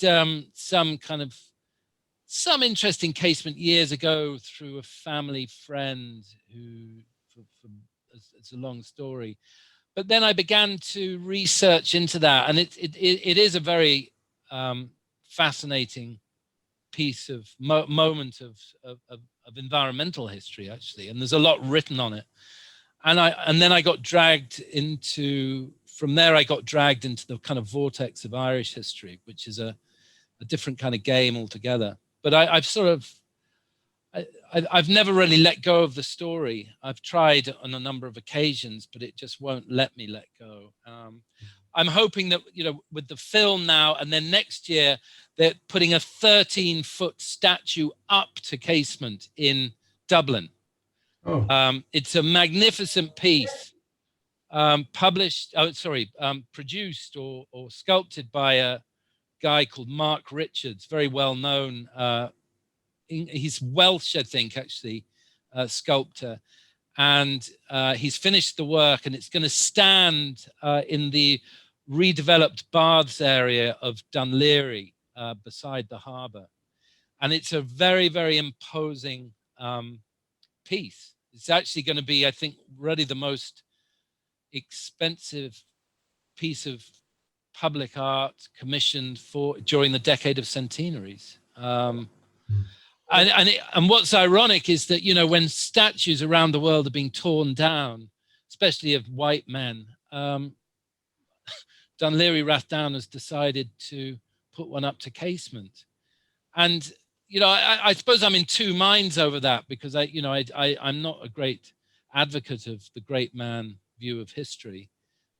some interesting Casement years ago through a family friend who, it's a long story, but then I began to research into that, and it is a very fascinating piece of moment of environmental history, actually, and there's a lot written on it. And then I got dragged into the kind of vortex of Irish history, which is a different kind of game altogether. But I've never really let go of the story. I've tried on a number of occasions, but it just won't let me let go. I'm hoping that, with the film now, and then next year, they're putting a 13-foot statue up to Casement in Dublin. Oh. It's a magnificent piece, produced or sculpted by a guy called Mark Richards, very well known. He's Welsh, I think, actually, sculptor. And he's finished the work, and it's going to stand in the redeveloped baths area of Dunleary, beside the harbour. And it's a very, very imposing piece. It's actually going to be, I think, really the most expensive piece of public art commissioned during the decade of centenaries. And what's ironic is that, when statues around the world are being torn down, especially of white men, Dunleary Rathdown has decided to put one up to Casement. And, I suppose I'm in two minds over that, because I'm not a great advocate of the great man view of history,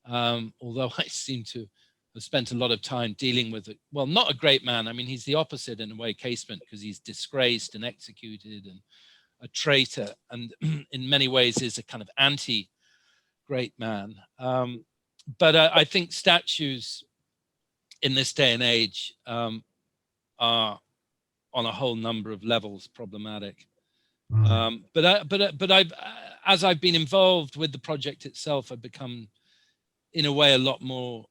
although I seem to have spent a lot of time dealing with it. Well, not a great man. I mean, he's the opposite in a way, Casement, because he's disgraced and executed and a traitor, and in many ways is a kind of anti-great man. But I think statues in this day and age are on a whole number of levels problematic. But I've as I've been involved with the project itself, I've become, in a way, a lot more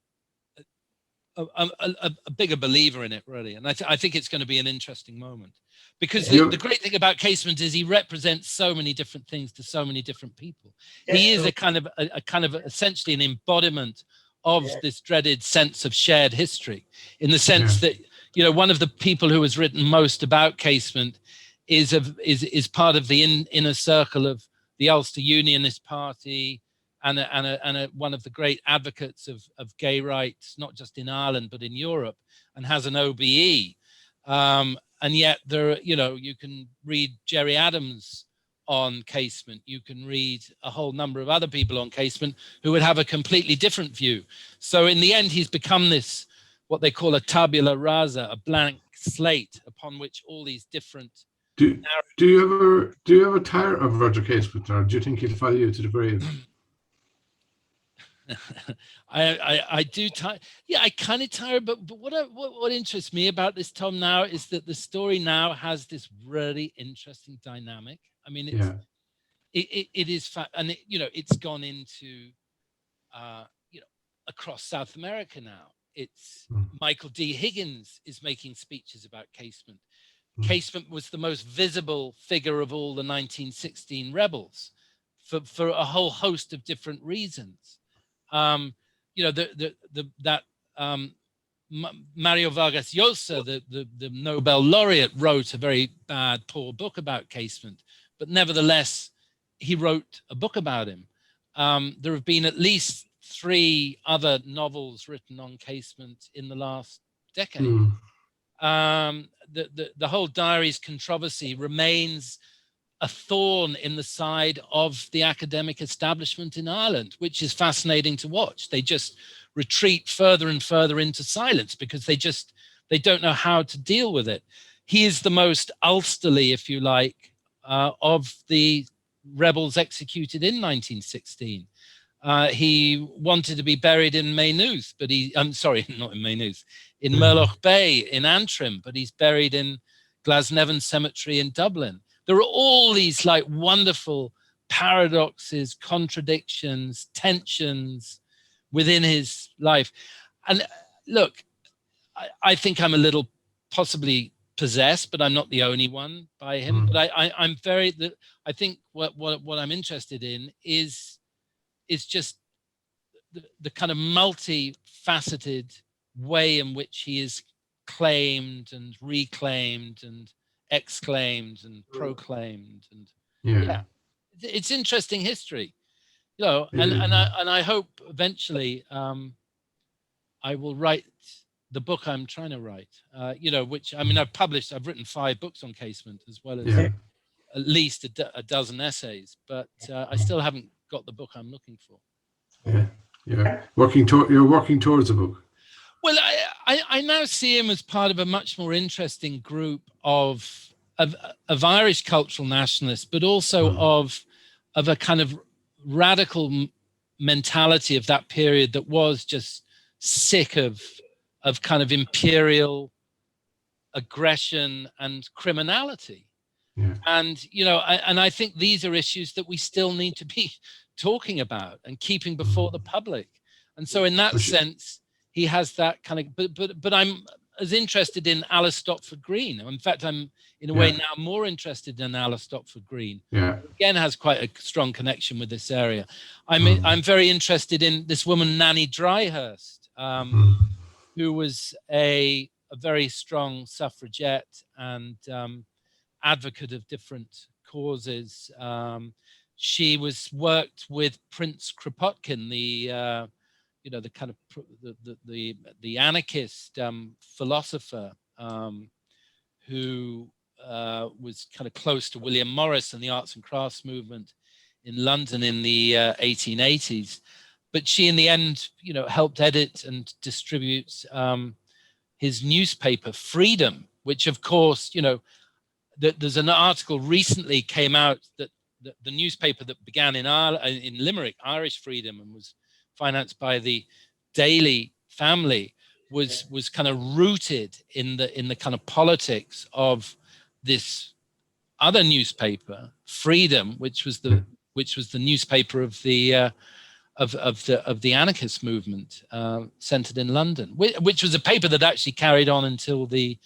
a bigger believer in it, really. And I think it's going to be an interesting moment, because the great thing about Casement is he represents so many different things to so many different people. He is a kind of essentially an embodiment of this dreaded sense of shared history, in the sense that, you know, one of the people who has written most about Casement is part of the inner circle of the Ulster Unionist Party, and one of the great advocates of gay rights, not just in Ireland but in Europe, and has an OBE. And yet there, you know, you can read Gerry Adams on Casement, you can read a whole number of other people on Casement who would have a completely different view. So in the end, he's become this, what they call a tabula rasa, a blank slate upon which all these different. Do you ever tire of Roger Casement, or do you think he'll follow you to the grave? I do tire. Yeah, I kind of tire. But what interests me about this, Tom, now is that the story now has this really interesting dynamic. I mean, it is, and you know, it's gone into, you know, across South America now. It's Michael D. Higgins is making speeches about Casement. Casement was the most visible figure of all the 1916 rebels for a whole host of different reasons. You know, that Mario Vargas Llosa, the Nobel laureate, wrote a very bad, poor book about Casement, but nevertheless, he wrote a book about him. There have been at least 3 other novels written on Casement in the last decade. The whole diaries controversy remains a thorn in the side of the academic establishment in Ireland, which is fascinating to watch. They just retreat further and further into silence because they don't know how to deal with it. He is the most Ulsterly, if you like, of the rebels executed in 1916. He wanted to be buried in Maynooth, but I'm sorry, not in Maynooth, in Murlough Bay in Antrim, but he's buried in Glasnevin Cemetery in Dublin. There are all these like wonderful paradoxes, contradictions, tensions within his life. And look, I think I'm a little possibly possessed, but I'm not the only one by him. But I'm very, I think what I'm interested in is just the kind of multifaceted way in which he is claimed and reclaimed and exclaimed and proclaimed, and it's interesting history, you know. And I hope eventually I will write the book I'm trying to write. You know, which I mean, I've written 5 books on Casement, as well as at least a dozen essays, but I still haven't got the book I'm looking for. You're working towards a book. Well, I now see him as part of a much more interesting group of Irish cultural nationalists, but also of a kind of radical mentality of that period that was just sick of kind of imperial aggression and criminality. And, you know, I think these are issues that we still need to be talking about and keeping before the public. And so in that sense, he has that kind of, but I'm as interested in Alice Stopford Green. In fact, I'm in a way now more interested in Alice Stopford Green. Again, has quite a strong connection with this area. I'm very interested in this woman, Nanny Dryhurst, who was a very strong suffragette and advocate of different causes. She worked with Prince Kropotkin, the you know, the kind of the anarchist philosopher who was kind of close to William Morris and the arts and crafts movement in London in the 1880s. But she, in the end, you know, helped edit and distribute his newspaper, Freedom, which, of course, you know, there's an article recently came out that the newspaper that began in Limerick, Irish Freedom, and was financed by the Daly family, was kind of rooted in the kind of politics of this other newspaper, Freedom, which was the newspaper of the anarchist movement, centered in London, which was a paper that actually carried on until the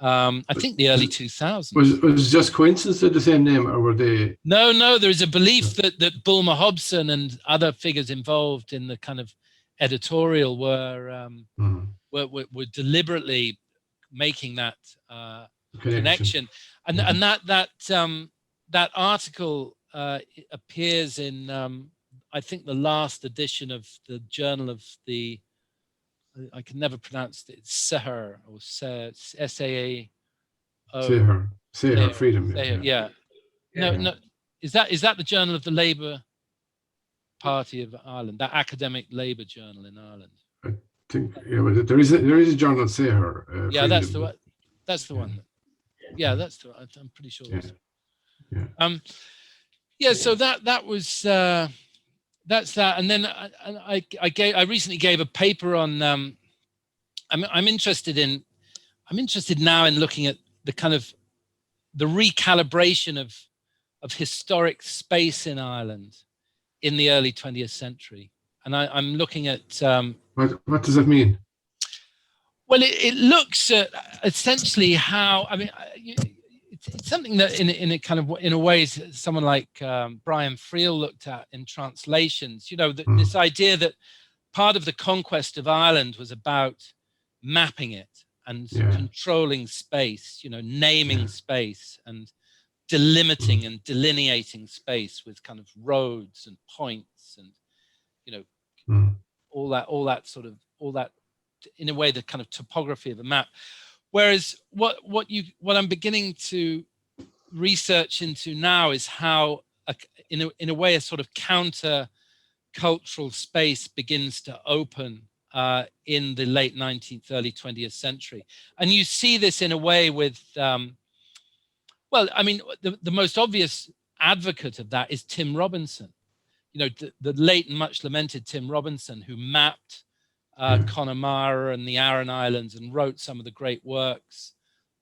I think the early 2000s. Was it just coincidence that the same name, or were they? No. There is a belief that Bulmer Hobson and other figures involved in the kind of editorial were deliberately making that connection. And that article appears in I think the last edition of the Journal of the, I can never pronounce it, Seher or S-A-A-O. Seher, Freedom. Yeah. No. Is that the Journal of the Labour Party of Ireland, that academic Labour journal in Ireland? I think there is a journal, Seher. Yeah, that's the one. That's the one. Yeah, that's the one. I'm pretty sure. So that was that's that. And then I recently gave a paper on. I'm interested now in looking at the kind of the recalibration of historic space in Ireland in the early 20th century, and I'm looking at what does that mean? Well, it looks at essentially how, I mean, it's something that in a way someone like Brian Friel looked at in Translations. This idea that part of the conquest of Ireland was about mapping it and controlling space, naming space and delimiting and delineating space with kind of roads and points and all that in a way the kind of topography of a map. Whereas what I'm beginning to research into now is how in a way a sort of counter cultural space begins to open in the late 19th, early 20th century. And you see this in a way with the most obvious advocate of that is Tim Robinson, the late and much lamented Tim Robinson, who mapped Connemara and the Aran Islands and wrote some of the great works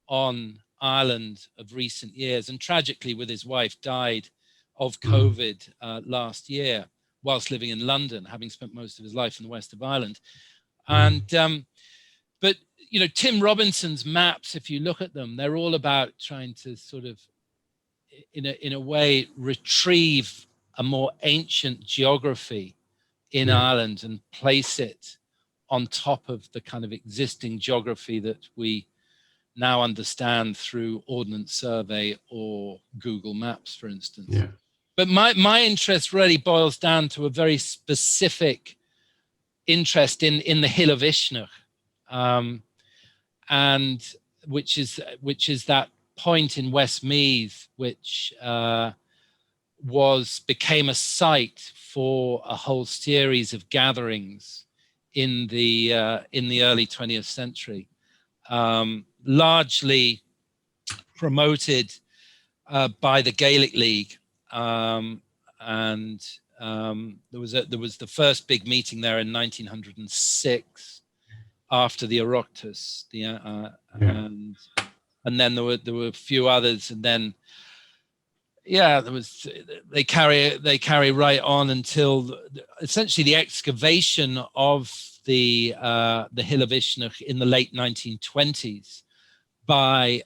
on Ireland of recent years, and tragically with his wife died of COVID last year whilst living in London, having spent most of his life in the west of Ireland. And but Tim Robinson's maps, if you look at them, they're all about trying to sort of in a way retrieve a more ancient geography in Ireland and place it on top of the kind of existing geography that we now understand through Ordnance Survey or Google Maps, for instance. Yeah. But my interest really boils down to a very specific interest in the Hill of Uisneach, and which is that point in Westmeath which became a site for a whole series of gatherings in the early 20th century, largely promoted by the Gaelic League, and there was the first big meeting there in 1906 after the Oireachtas, and then there were a few others, and then they carry right on until essentially the excavation of the Hill of Uisneach in the late 1920s by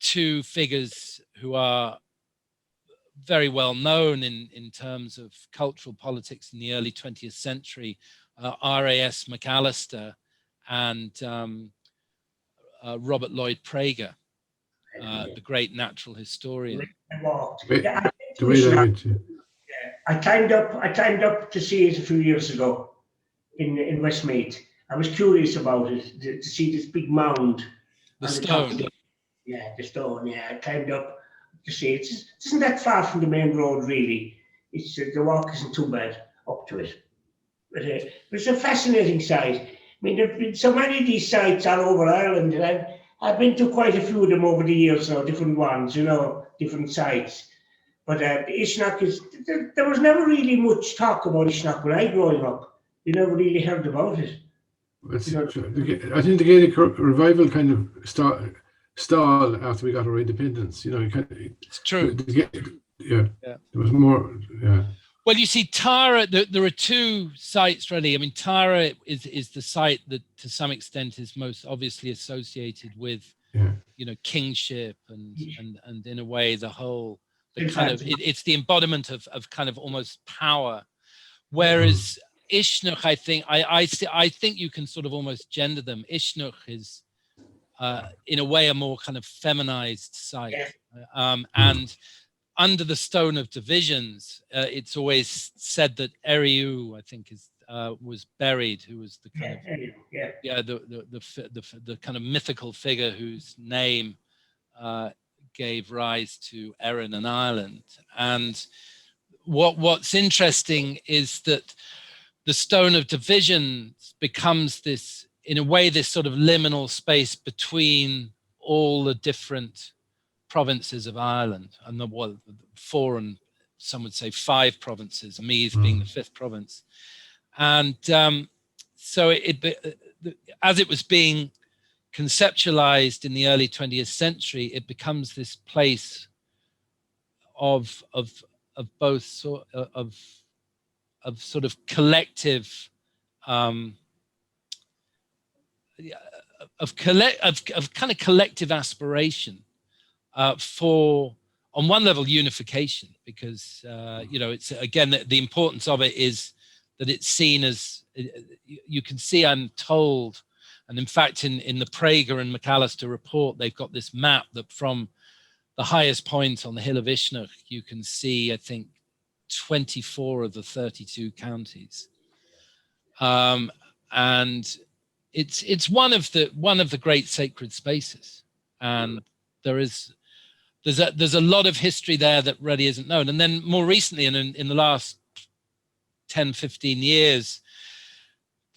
two figures who are very well known in terms of cultural politics in the early 20th century, R.A.S. McAllister and Robert Lloyd Prager, the great natural historian. I climbed up to see it a few years ago in Westmeath. I was curious about it, to see this big mound. The stone. The stone. Yeah, I climbed up to see it. It isn't that far from the main road, really. It's the walk isn't too bad up to it. But it's a fascinating site. I mean, there've been so many of these sites all over Ireland, and I've been to quite a few of them over the years now, different ones, different sites. But Uisneach there was never really much talk about Uisneach when I growing up. You never really heard about it. I think the Gaelic revival kind of stall after we got our independence. You know, It's true. Yeah, Yeah. there was more. Yeah. Well, you see, Tara, there are two sites really. I mean, Tara is the site that to some extent is most obviously associated with, you know, kingship and in a way the whole, the kind of, it's the embodiment of kind of almost power. Whereas Ishnuk, I think you can sort of almost gender them. Ishnuk is in a way a more kind of feminized site. And under the Stone of Divisions, it's always said that Eriu, I think, was buried, who was the kind of the kind of mythical figure whose name gave rise to Erin and Ireland. And what's interesting is that the Stone of Divisions becomes this, in a way, this sort of liminal space between all the different provinces of Ireland, and the 4 and some would say 5 provinces, Meath being the 5th province. And so as it was being conceptualized in the early 20th century, it becomes this place of both sort of sort of collective kind of collective aspiration for, on one level, unification, because you know, it's again the importance of it is that it's seen as, you can see, I'm told, and in fact in the Prager and McAllister report, they've got this map that from the highest point on the hill of Ishnuk, you can see, I think, 24 of the 32 counties, and it's one of the great sacred spaces, and there's a lot of history there that really isn't known. And then more recently, in the last 10-15 years,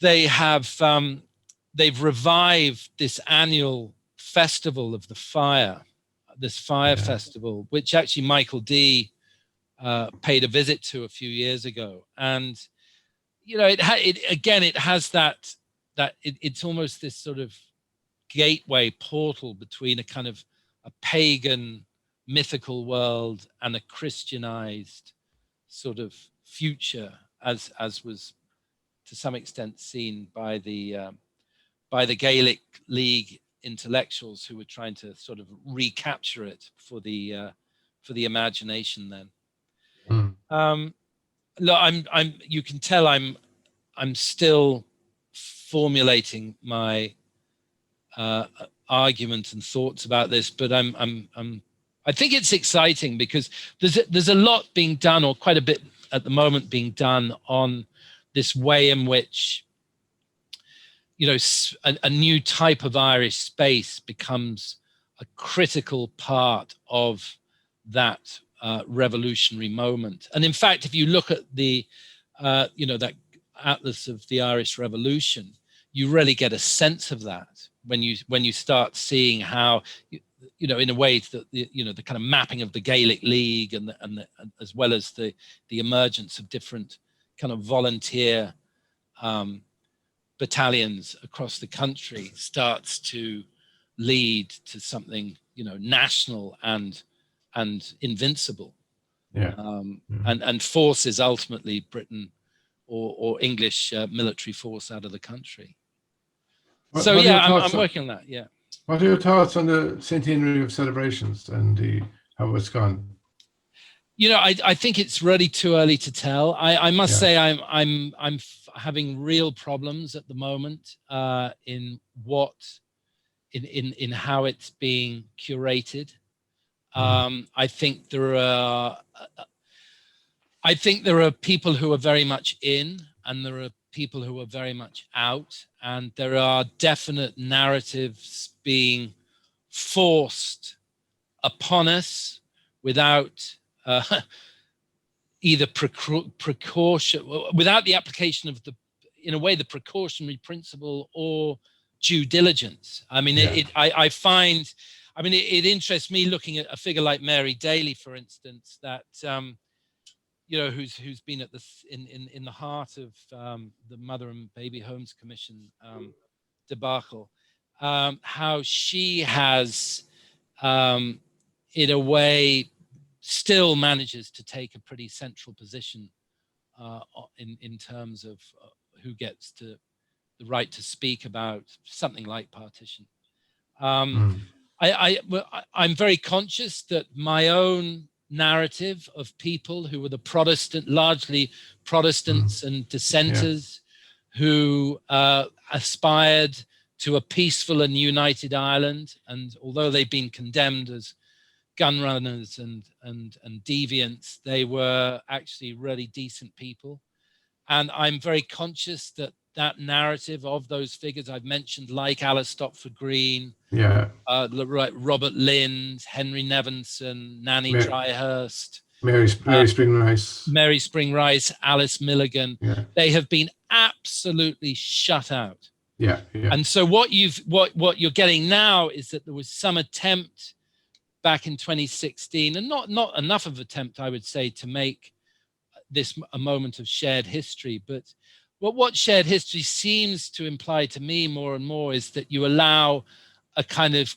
they've revived this annual festival of the fire, this fire festival, which actually Michael D paid a visit to a few years ago. And you know, it has that it's almost this sort of gateway portal between a kind of a pagan mythical world and a Christianized sort of future, as was to some extent seen by the Gaelic League intellectuals who were trying to sort of recapture it for the imagination then. Look, you can tell I'm still formulating my argument and thoughts about this, but I think it's exciting because there's a lot being done, or quite a bit at the moment being done, on this way in which, you know, a new type of Irish space becomes a critical part of that revolutionary moment. And in fact, if you look at the you know, that Atlas of the Irish Revolution, you really get a sense of that when you start seeing how, you know, in a way that you know, the kind of mapping of the Gaelic League and as well as the emergence of different kind of volunteer battalions across the country starts to lead to something, you know, national and invincible, and forces ultimately Britain or English military force out of the country. So yeah, I'm working on that. Yeah. What are your thoughts on the centenary of celebrations and how it's gone? You know, I think it's really too early to tell. I must say I'm having real problems at the moment in how it's being curated. I think there are people who are very much in, and there are people who are very much out, and there are definite narratives being forced upon us without either precaution, without the application of in a way, the precautionary principle or due diligence. I mean, I find, I mean, it interests me looking at a figure like Mary Daly, for instance, that you know, who's been at in the heart of the Mother and Baby Homes Commission debacle, how she has, in a way, still manages to take a pretty central position in terms of who gets the right to speak about something like partition. I'm very conscious that my own narrative of people who were the largely Protestants and dissenters who aspired to a peaceful and united Ireland, and although they've been condemned as gun runners and deviants, they were actually really decent people. And I'm very conscious that that narrative of those figures I've mentioned, like Alice Stopford Green, Robert Lind, Henry Nevinson, Nanny Dryhurst, Mary Spring Rice, Alice Milligan, they have been absolutely shut out. And so what you're getting now is that there was some attempt back in 2016, and not enough of attempt, I would say, to make this a moment of shared history. But what shared history seems to imply to me more and more is that you allow a kind of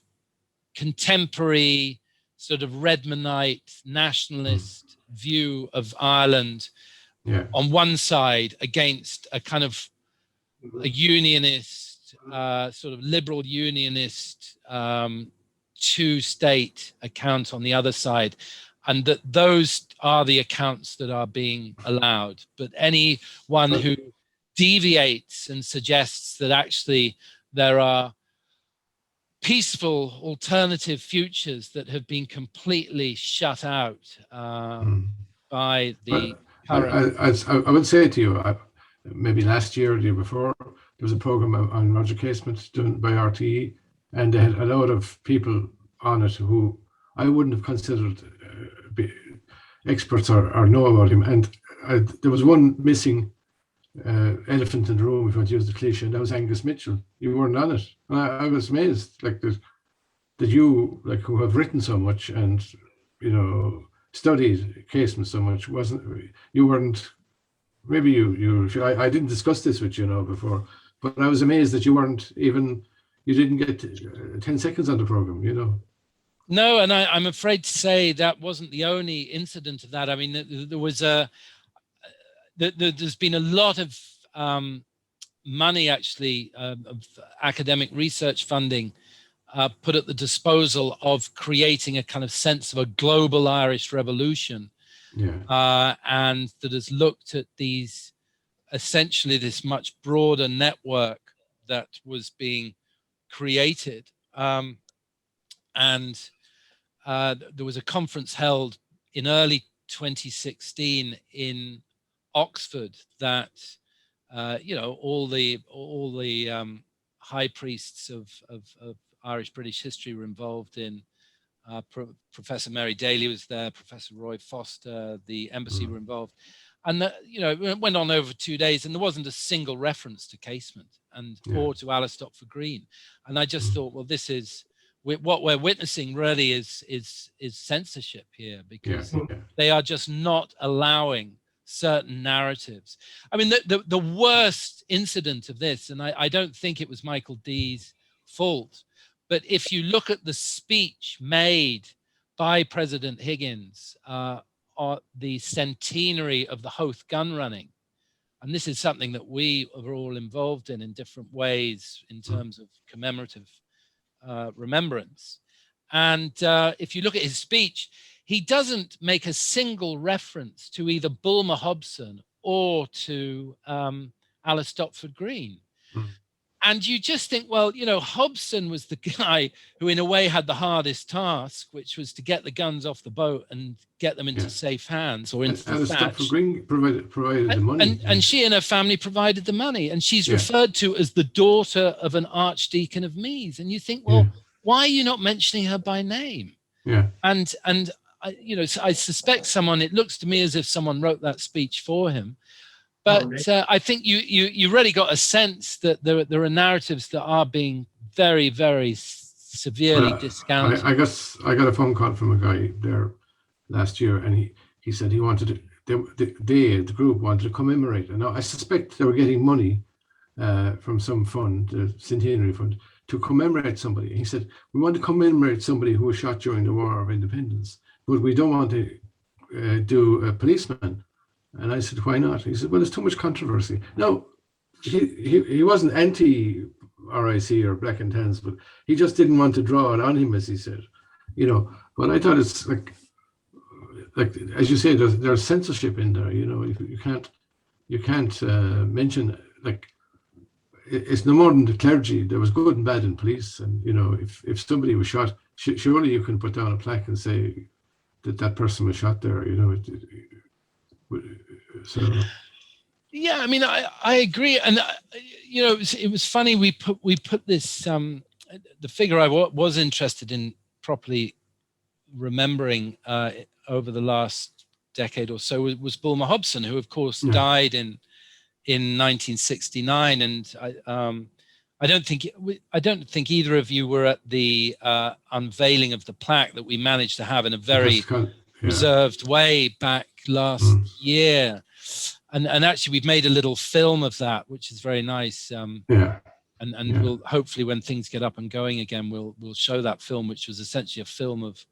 contemporary sort of Redmanite nationalist view of Ireland on one side against a kind of a unionist, sort of liberal unionist two-state account on the other side, and that those are the accounts that are being allowed. But anyone who deviates and suggests that actually there are peaceful alternative futures that have been completely shut out by the current... I would say to you, maybe last year or the year before, there was a program on Roger Casement done by RTE, and they had a lot of people on it who I wouldn't have considered experts or know about him. And there was one missing elephant in the room, if I want to use the cliche, and that was Angus Mitchell. You weren't on it. And I was amazed, like that you, like, who have written so much and, you know, studied Casement so much, you weren't. Maybe I didn't discuss this with you now before, but I was amazed that you didn't get 10 seconds on the program, you know. No, and I'm afraid to say that wasn't the only incident of that. I mean, there was there's been a lot of money, actually, of academic research funding put at the disposal of creating a kind of sense of a global Irish revolution. And that has looked at essentially this much broader network that was being created. And there was a conference held in early 2016 in Oxford that, you know, all the high priests of Irish British history were involved in. Professor Mary Daly was there, Professor Roy Foster, the embassy were involved. And, you know, it went on over 2 days, and there wasn't a single reference to Casement or to Alice Stopford Green. And I just thought, well, this is what we're witnessing really is censorship here, because they are just not allowing certain narratives. I mean, the worst incident of this, and I don't think it was Michael Dee's fault, but if you look at the speech made by President Higgins on the centenary of the Howth gun running, and this is something that we are all involved in different ways in terms of commemorative remembrance. And if you look at his speech, he doesn't make a single reference to either Bulmer Hobson or to Alice Stopford Green. And you just think, well, you know, Hobson was the guy who in a way had the hardest task, which was to get the guns off the boat and get them into safe hands or into the thatch. Stopford Green provided the money. And she and her family provided the money. And she's referred to as the daughter of an Archdeacon of Meath. And you think, well, why are you not mentioning her by name? And you know, I suspect it looks to me as if someone wrote that speech for him. But I think you really got a sense that there are narratives that are being very, very severely discounted. I got a phone call from a guy there last year, and he said he wanted the group wanted to commemorate. And now I suspect they were getting money from some fund, the Centenary Fund, to commemorate somebody. He said, we want to commemorate somebody who was shot during the War of Independence, but we don't want to do a policeman. And I said, why not? He said, well, there's too much controversy. No, he wasn't anti-RIC or black and tans, but he just didn't want to draw it on him, as he said. You know, but I thought it's like as you say, there's censorship in there. You know, you can't mention, like, it's no more than the clergy. There was good and bad in police, and you know, if somebody was shot, surely you can put down a plaque and say that person was shot there. You know, so. Yeah, I mean, I agree, and you know, it was funny. We put this the figure I was interested in properly remembering over the last decade or so was Bulmer Hobson, who of course died in 1969, and I don't think either of you were at the unveiling of the plaque that we managed to have in a very reserved way back last year. And actually, we've made a little film of that, which is very nice. And we'll hopefully, when things get up and going again, we'll show that film, which was essentially a film of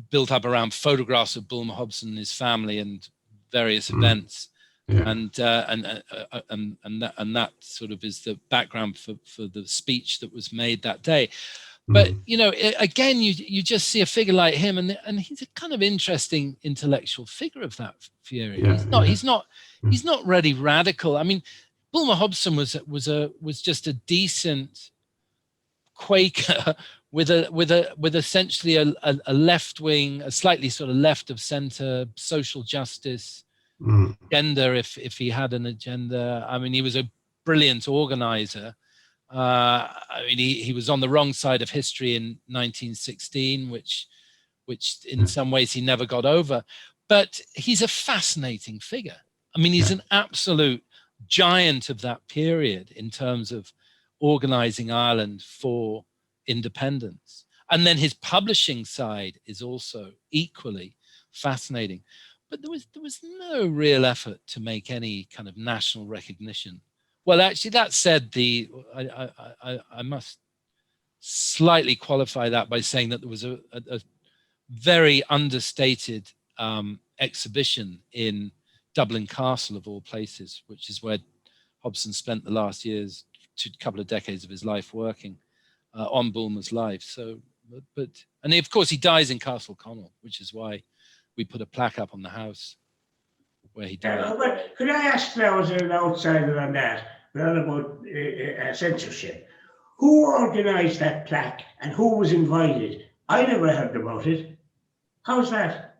built up around photographs of Bulmer Hobson and his family and various events. And that sort of is the background for the speech that was made that day. But you know, again, you just see a figure like him, and he's a kind of interesting intellectual figure of that period. He's not really radical. I mean, Bulmer Hobson was just a decent Quaker with essentially a left wing, a slightly sort of left of center social justice agenda, if he had an agenda. I mean, he was a brilliant organizer. I mean, he was on the wrong side of history in 1916, which in some ways he never got over. But he's a fascinating figure. I mean, he's an absolute giant of that period in terms of organizing Ireland for independence. And then his publishing side is also equally fascinating. But there was no real effort to make any kind of national recognition. Well, actually, that said, I must slightly qualify that by saying that there was a very understated exhibition in Dublin Castle, of all places, which is where Hobson spent the last couple of decades of his life working on Bulmer's life. So, and of course, he dies in Castle Connell, which is why we put a plaque up on the house where he died. But could I ask now, as an outsider on that, not about censorship, who organised that plaque and who was invited? I never heard about it. How's that?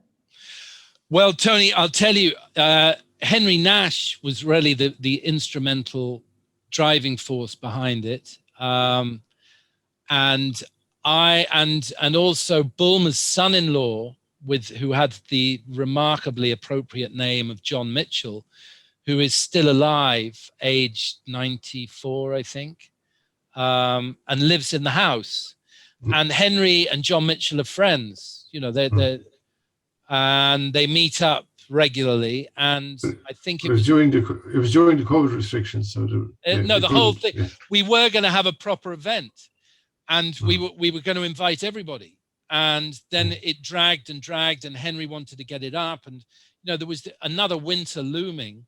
Well, Tony, I'll tell you, Henry Nash was really the instrumental driving force behind it. And also Bulmer's son-in-law, who had the remarkably appropriate name of John Mitchell, who is still alive, aged 94, I think, and lives in the house. And Henry and John Mitchell are friends. You know, and they meet up regularly. And I think it was during the COVID restrictions. So the whole thing. Yeah. We were going to have a proper event, and we were going to invite everybody. And then it dragged, and Henry wanted to get it up, and you know, there was another winter looming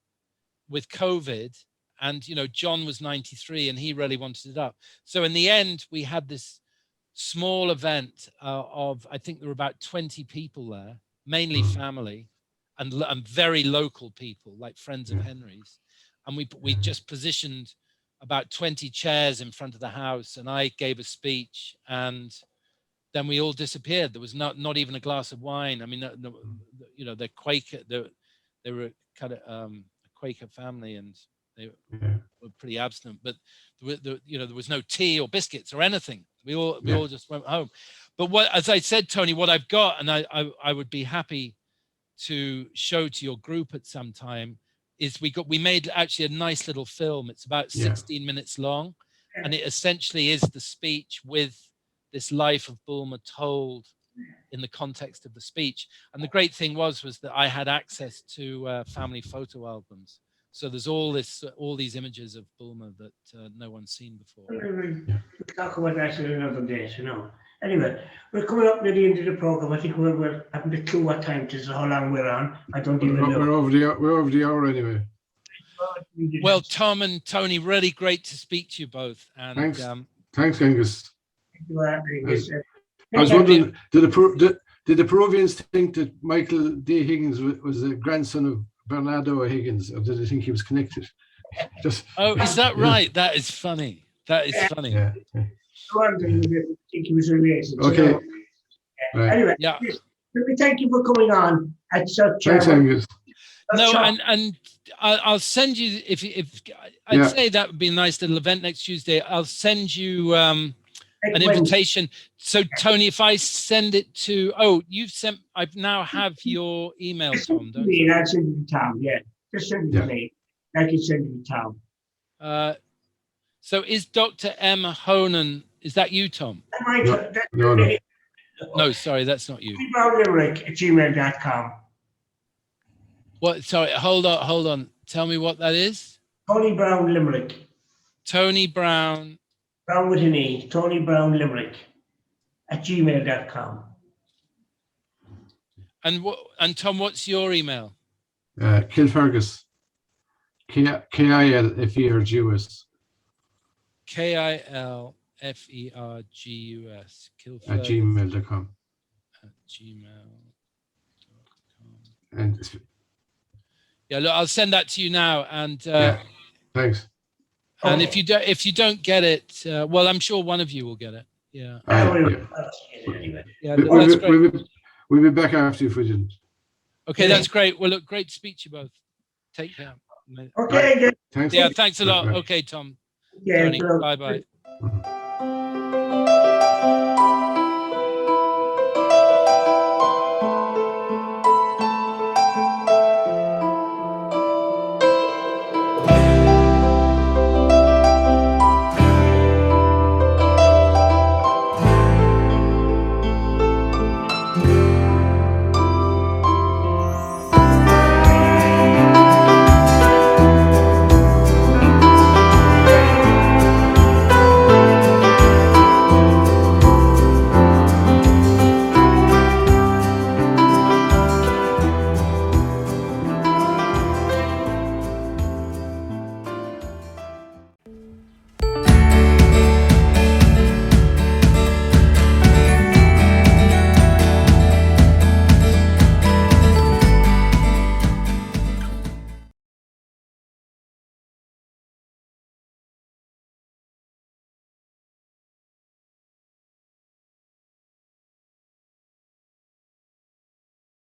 with COVID, and you know, John was 93 and he really wanted it up. So in the end, we had this small event of, I think there were about 20 people there, mainly family and very local people, like friends of Henry's. And we just positioned about 20 chairs in front of the house, and I gave a speech, and then we all disappeared. There was not even a glass of wine. I mean, you know, they're Quaker. They were kind of a Quaker family, and they were pretty abstinent. But there was no tea or biscuits or anything. We all just went home. But as I said, Tony, what I've got, and I would be happy to show to your group at some time, is we made actually a nice little film. It's about 16 minutes long, and it essentially is the speech with this life of Bulmer told in the context of the speech. And the great thing was that I had access to family photo albums, So there's all these images of Bulmer that no one's seen before. We'll talk about that in another day, you know. Anyway, we're coming up near the end of the program. I think we're having to clue what time it is, how long we're on. I don't even know. We're over the hour anyway. Well, Tom and Tony, really great to speak to you both. And Thanks, thanks, Angus. Angus. I was wondering, did the Peruvians think that Michael D. Higgins was a grandson of Bernardo Higgins, or did they think he was connected? Oh, is that right? That is funny. That is funny. Yeah. I think he was related. Okay. So, anyway, Yeah. thank you for coming on at such. Thanks, Angus. No, and I'll send you if I'd say that would be a nice little event next Tuesday. I'll send you an invitation. So Tony, if I send it to I now have your email, Tom, don't you? I'll send it to Tom. Yeah, just send it to me. I can send it to Tom. So is Dr. M. Honan? Is that you, Tom? No. No, sorry, that's not you. TonyBrownLimerick@gmail.com. What? Sorry, hold on. Tell me what that is. Tony Brown Limerick. Tony Brown. Brown with an E. Tony Brown Limerick @gmail.com. And Tom, what's your email? Kilfergus. KILFERGUS. KILFERGUS. At gmail.com. And yeah, look, I'll send that to you now. And thanks. And if you don't get it, well, I'm sure one of you will get it. Yeah. Yeah, that's great. We'll be back after you if we didn't. Okay, that's great. Well, look, great to speak to you both. Take care. Okay. Thanks. Yeah, thanks a lot. Okay, Tom. Yeah. Tony, bye-bye.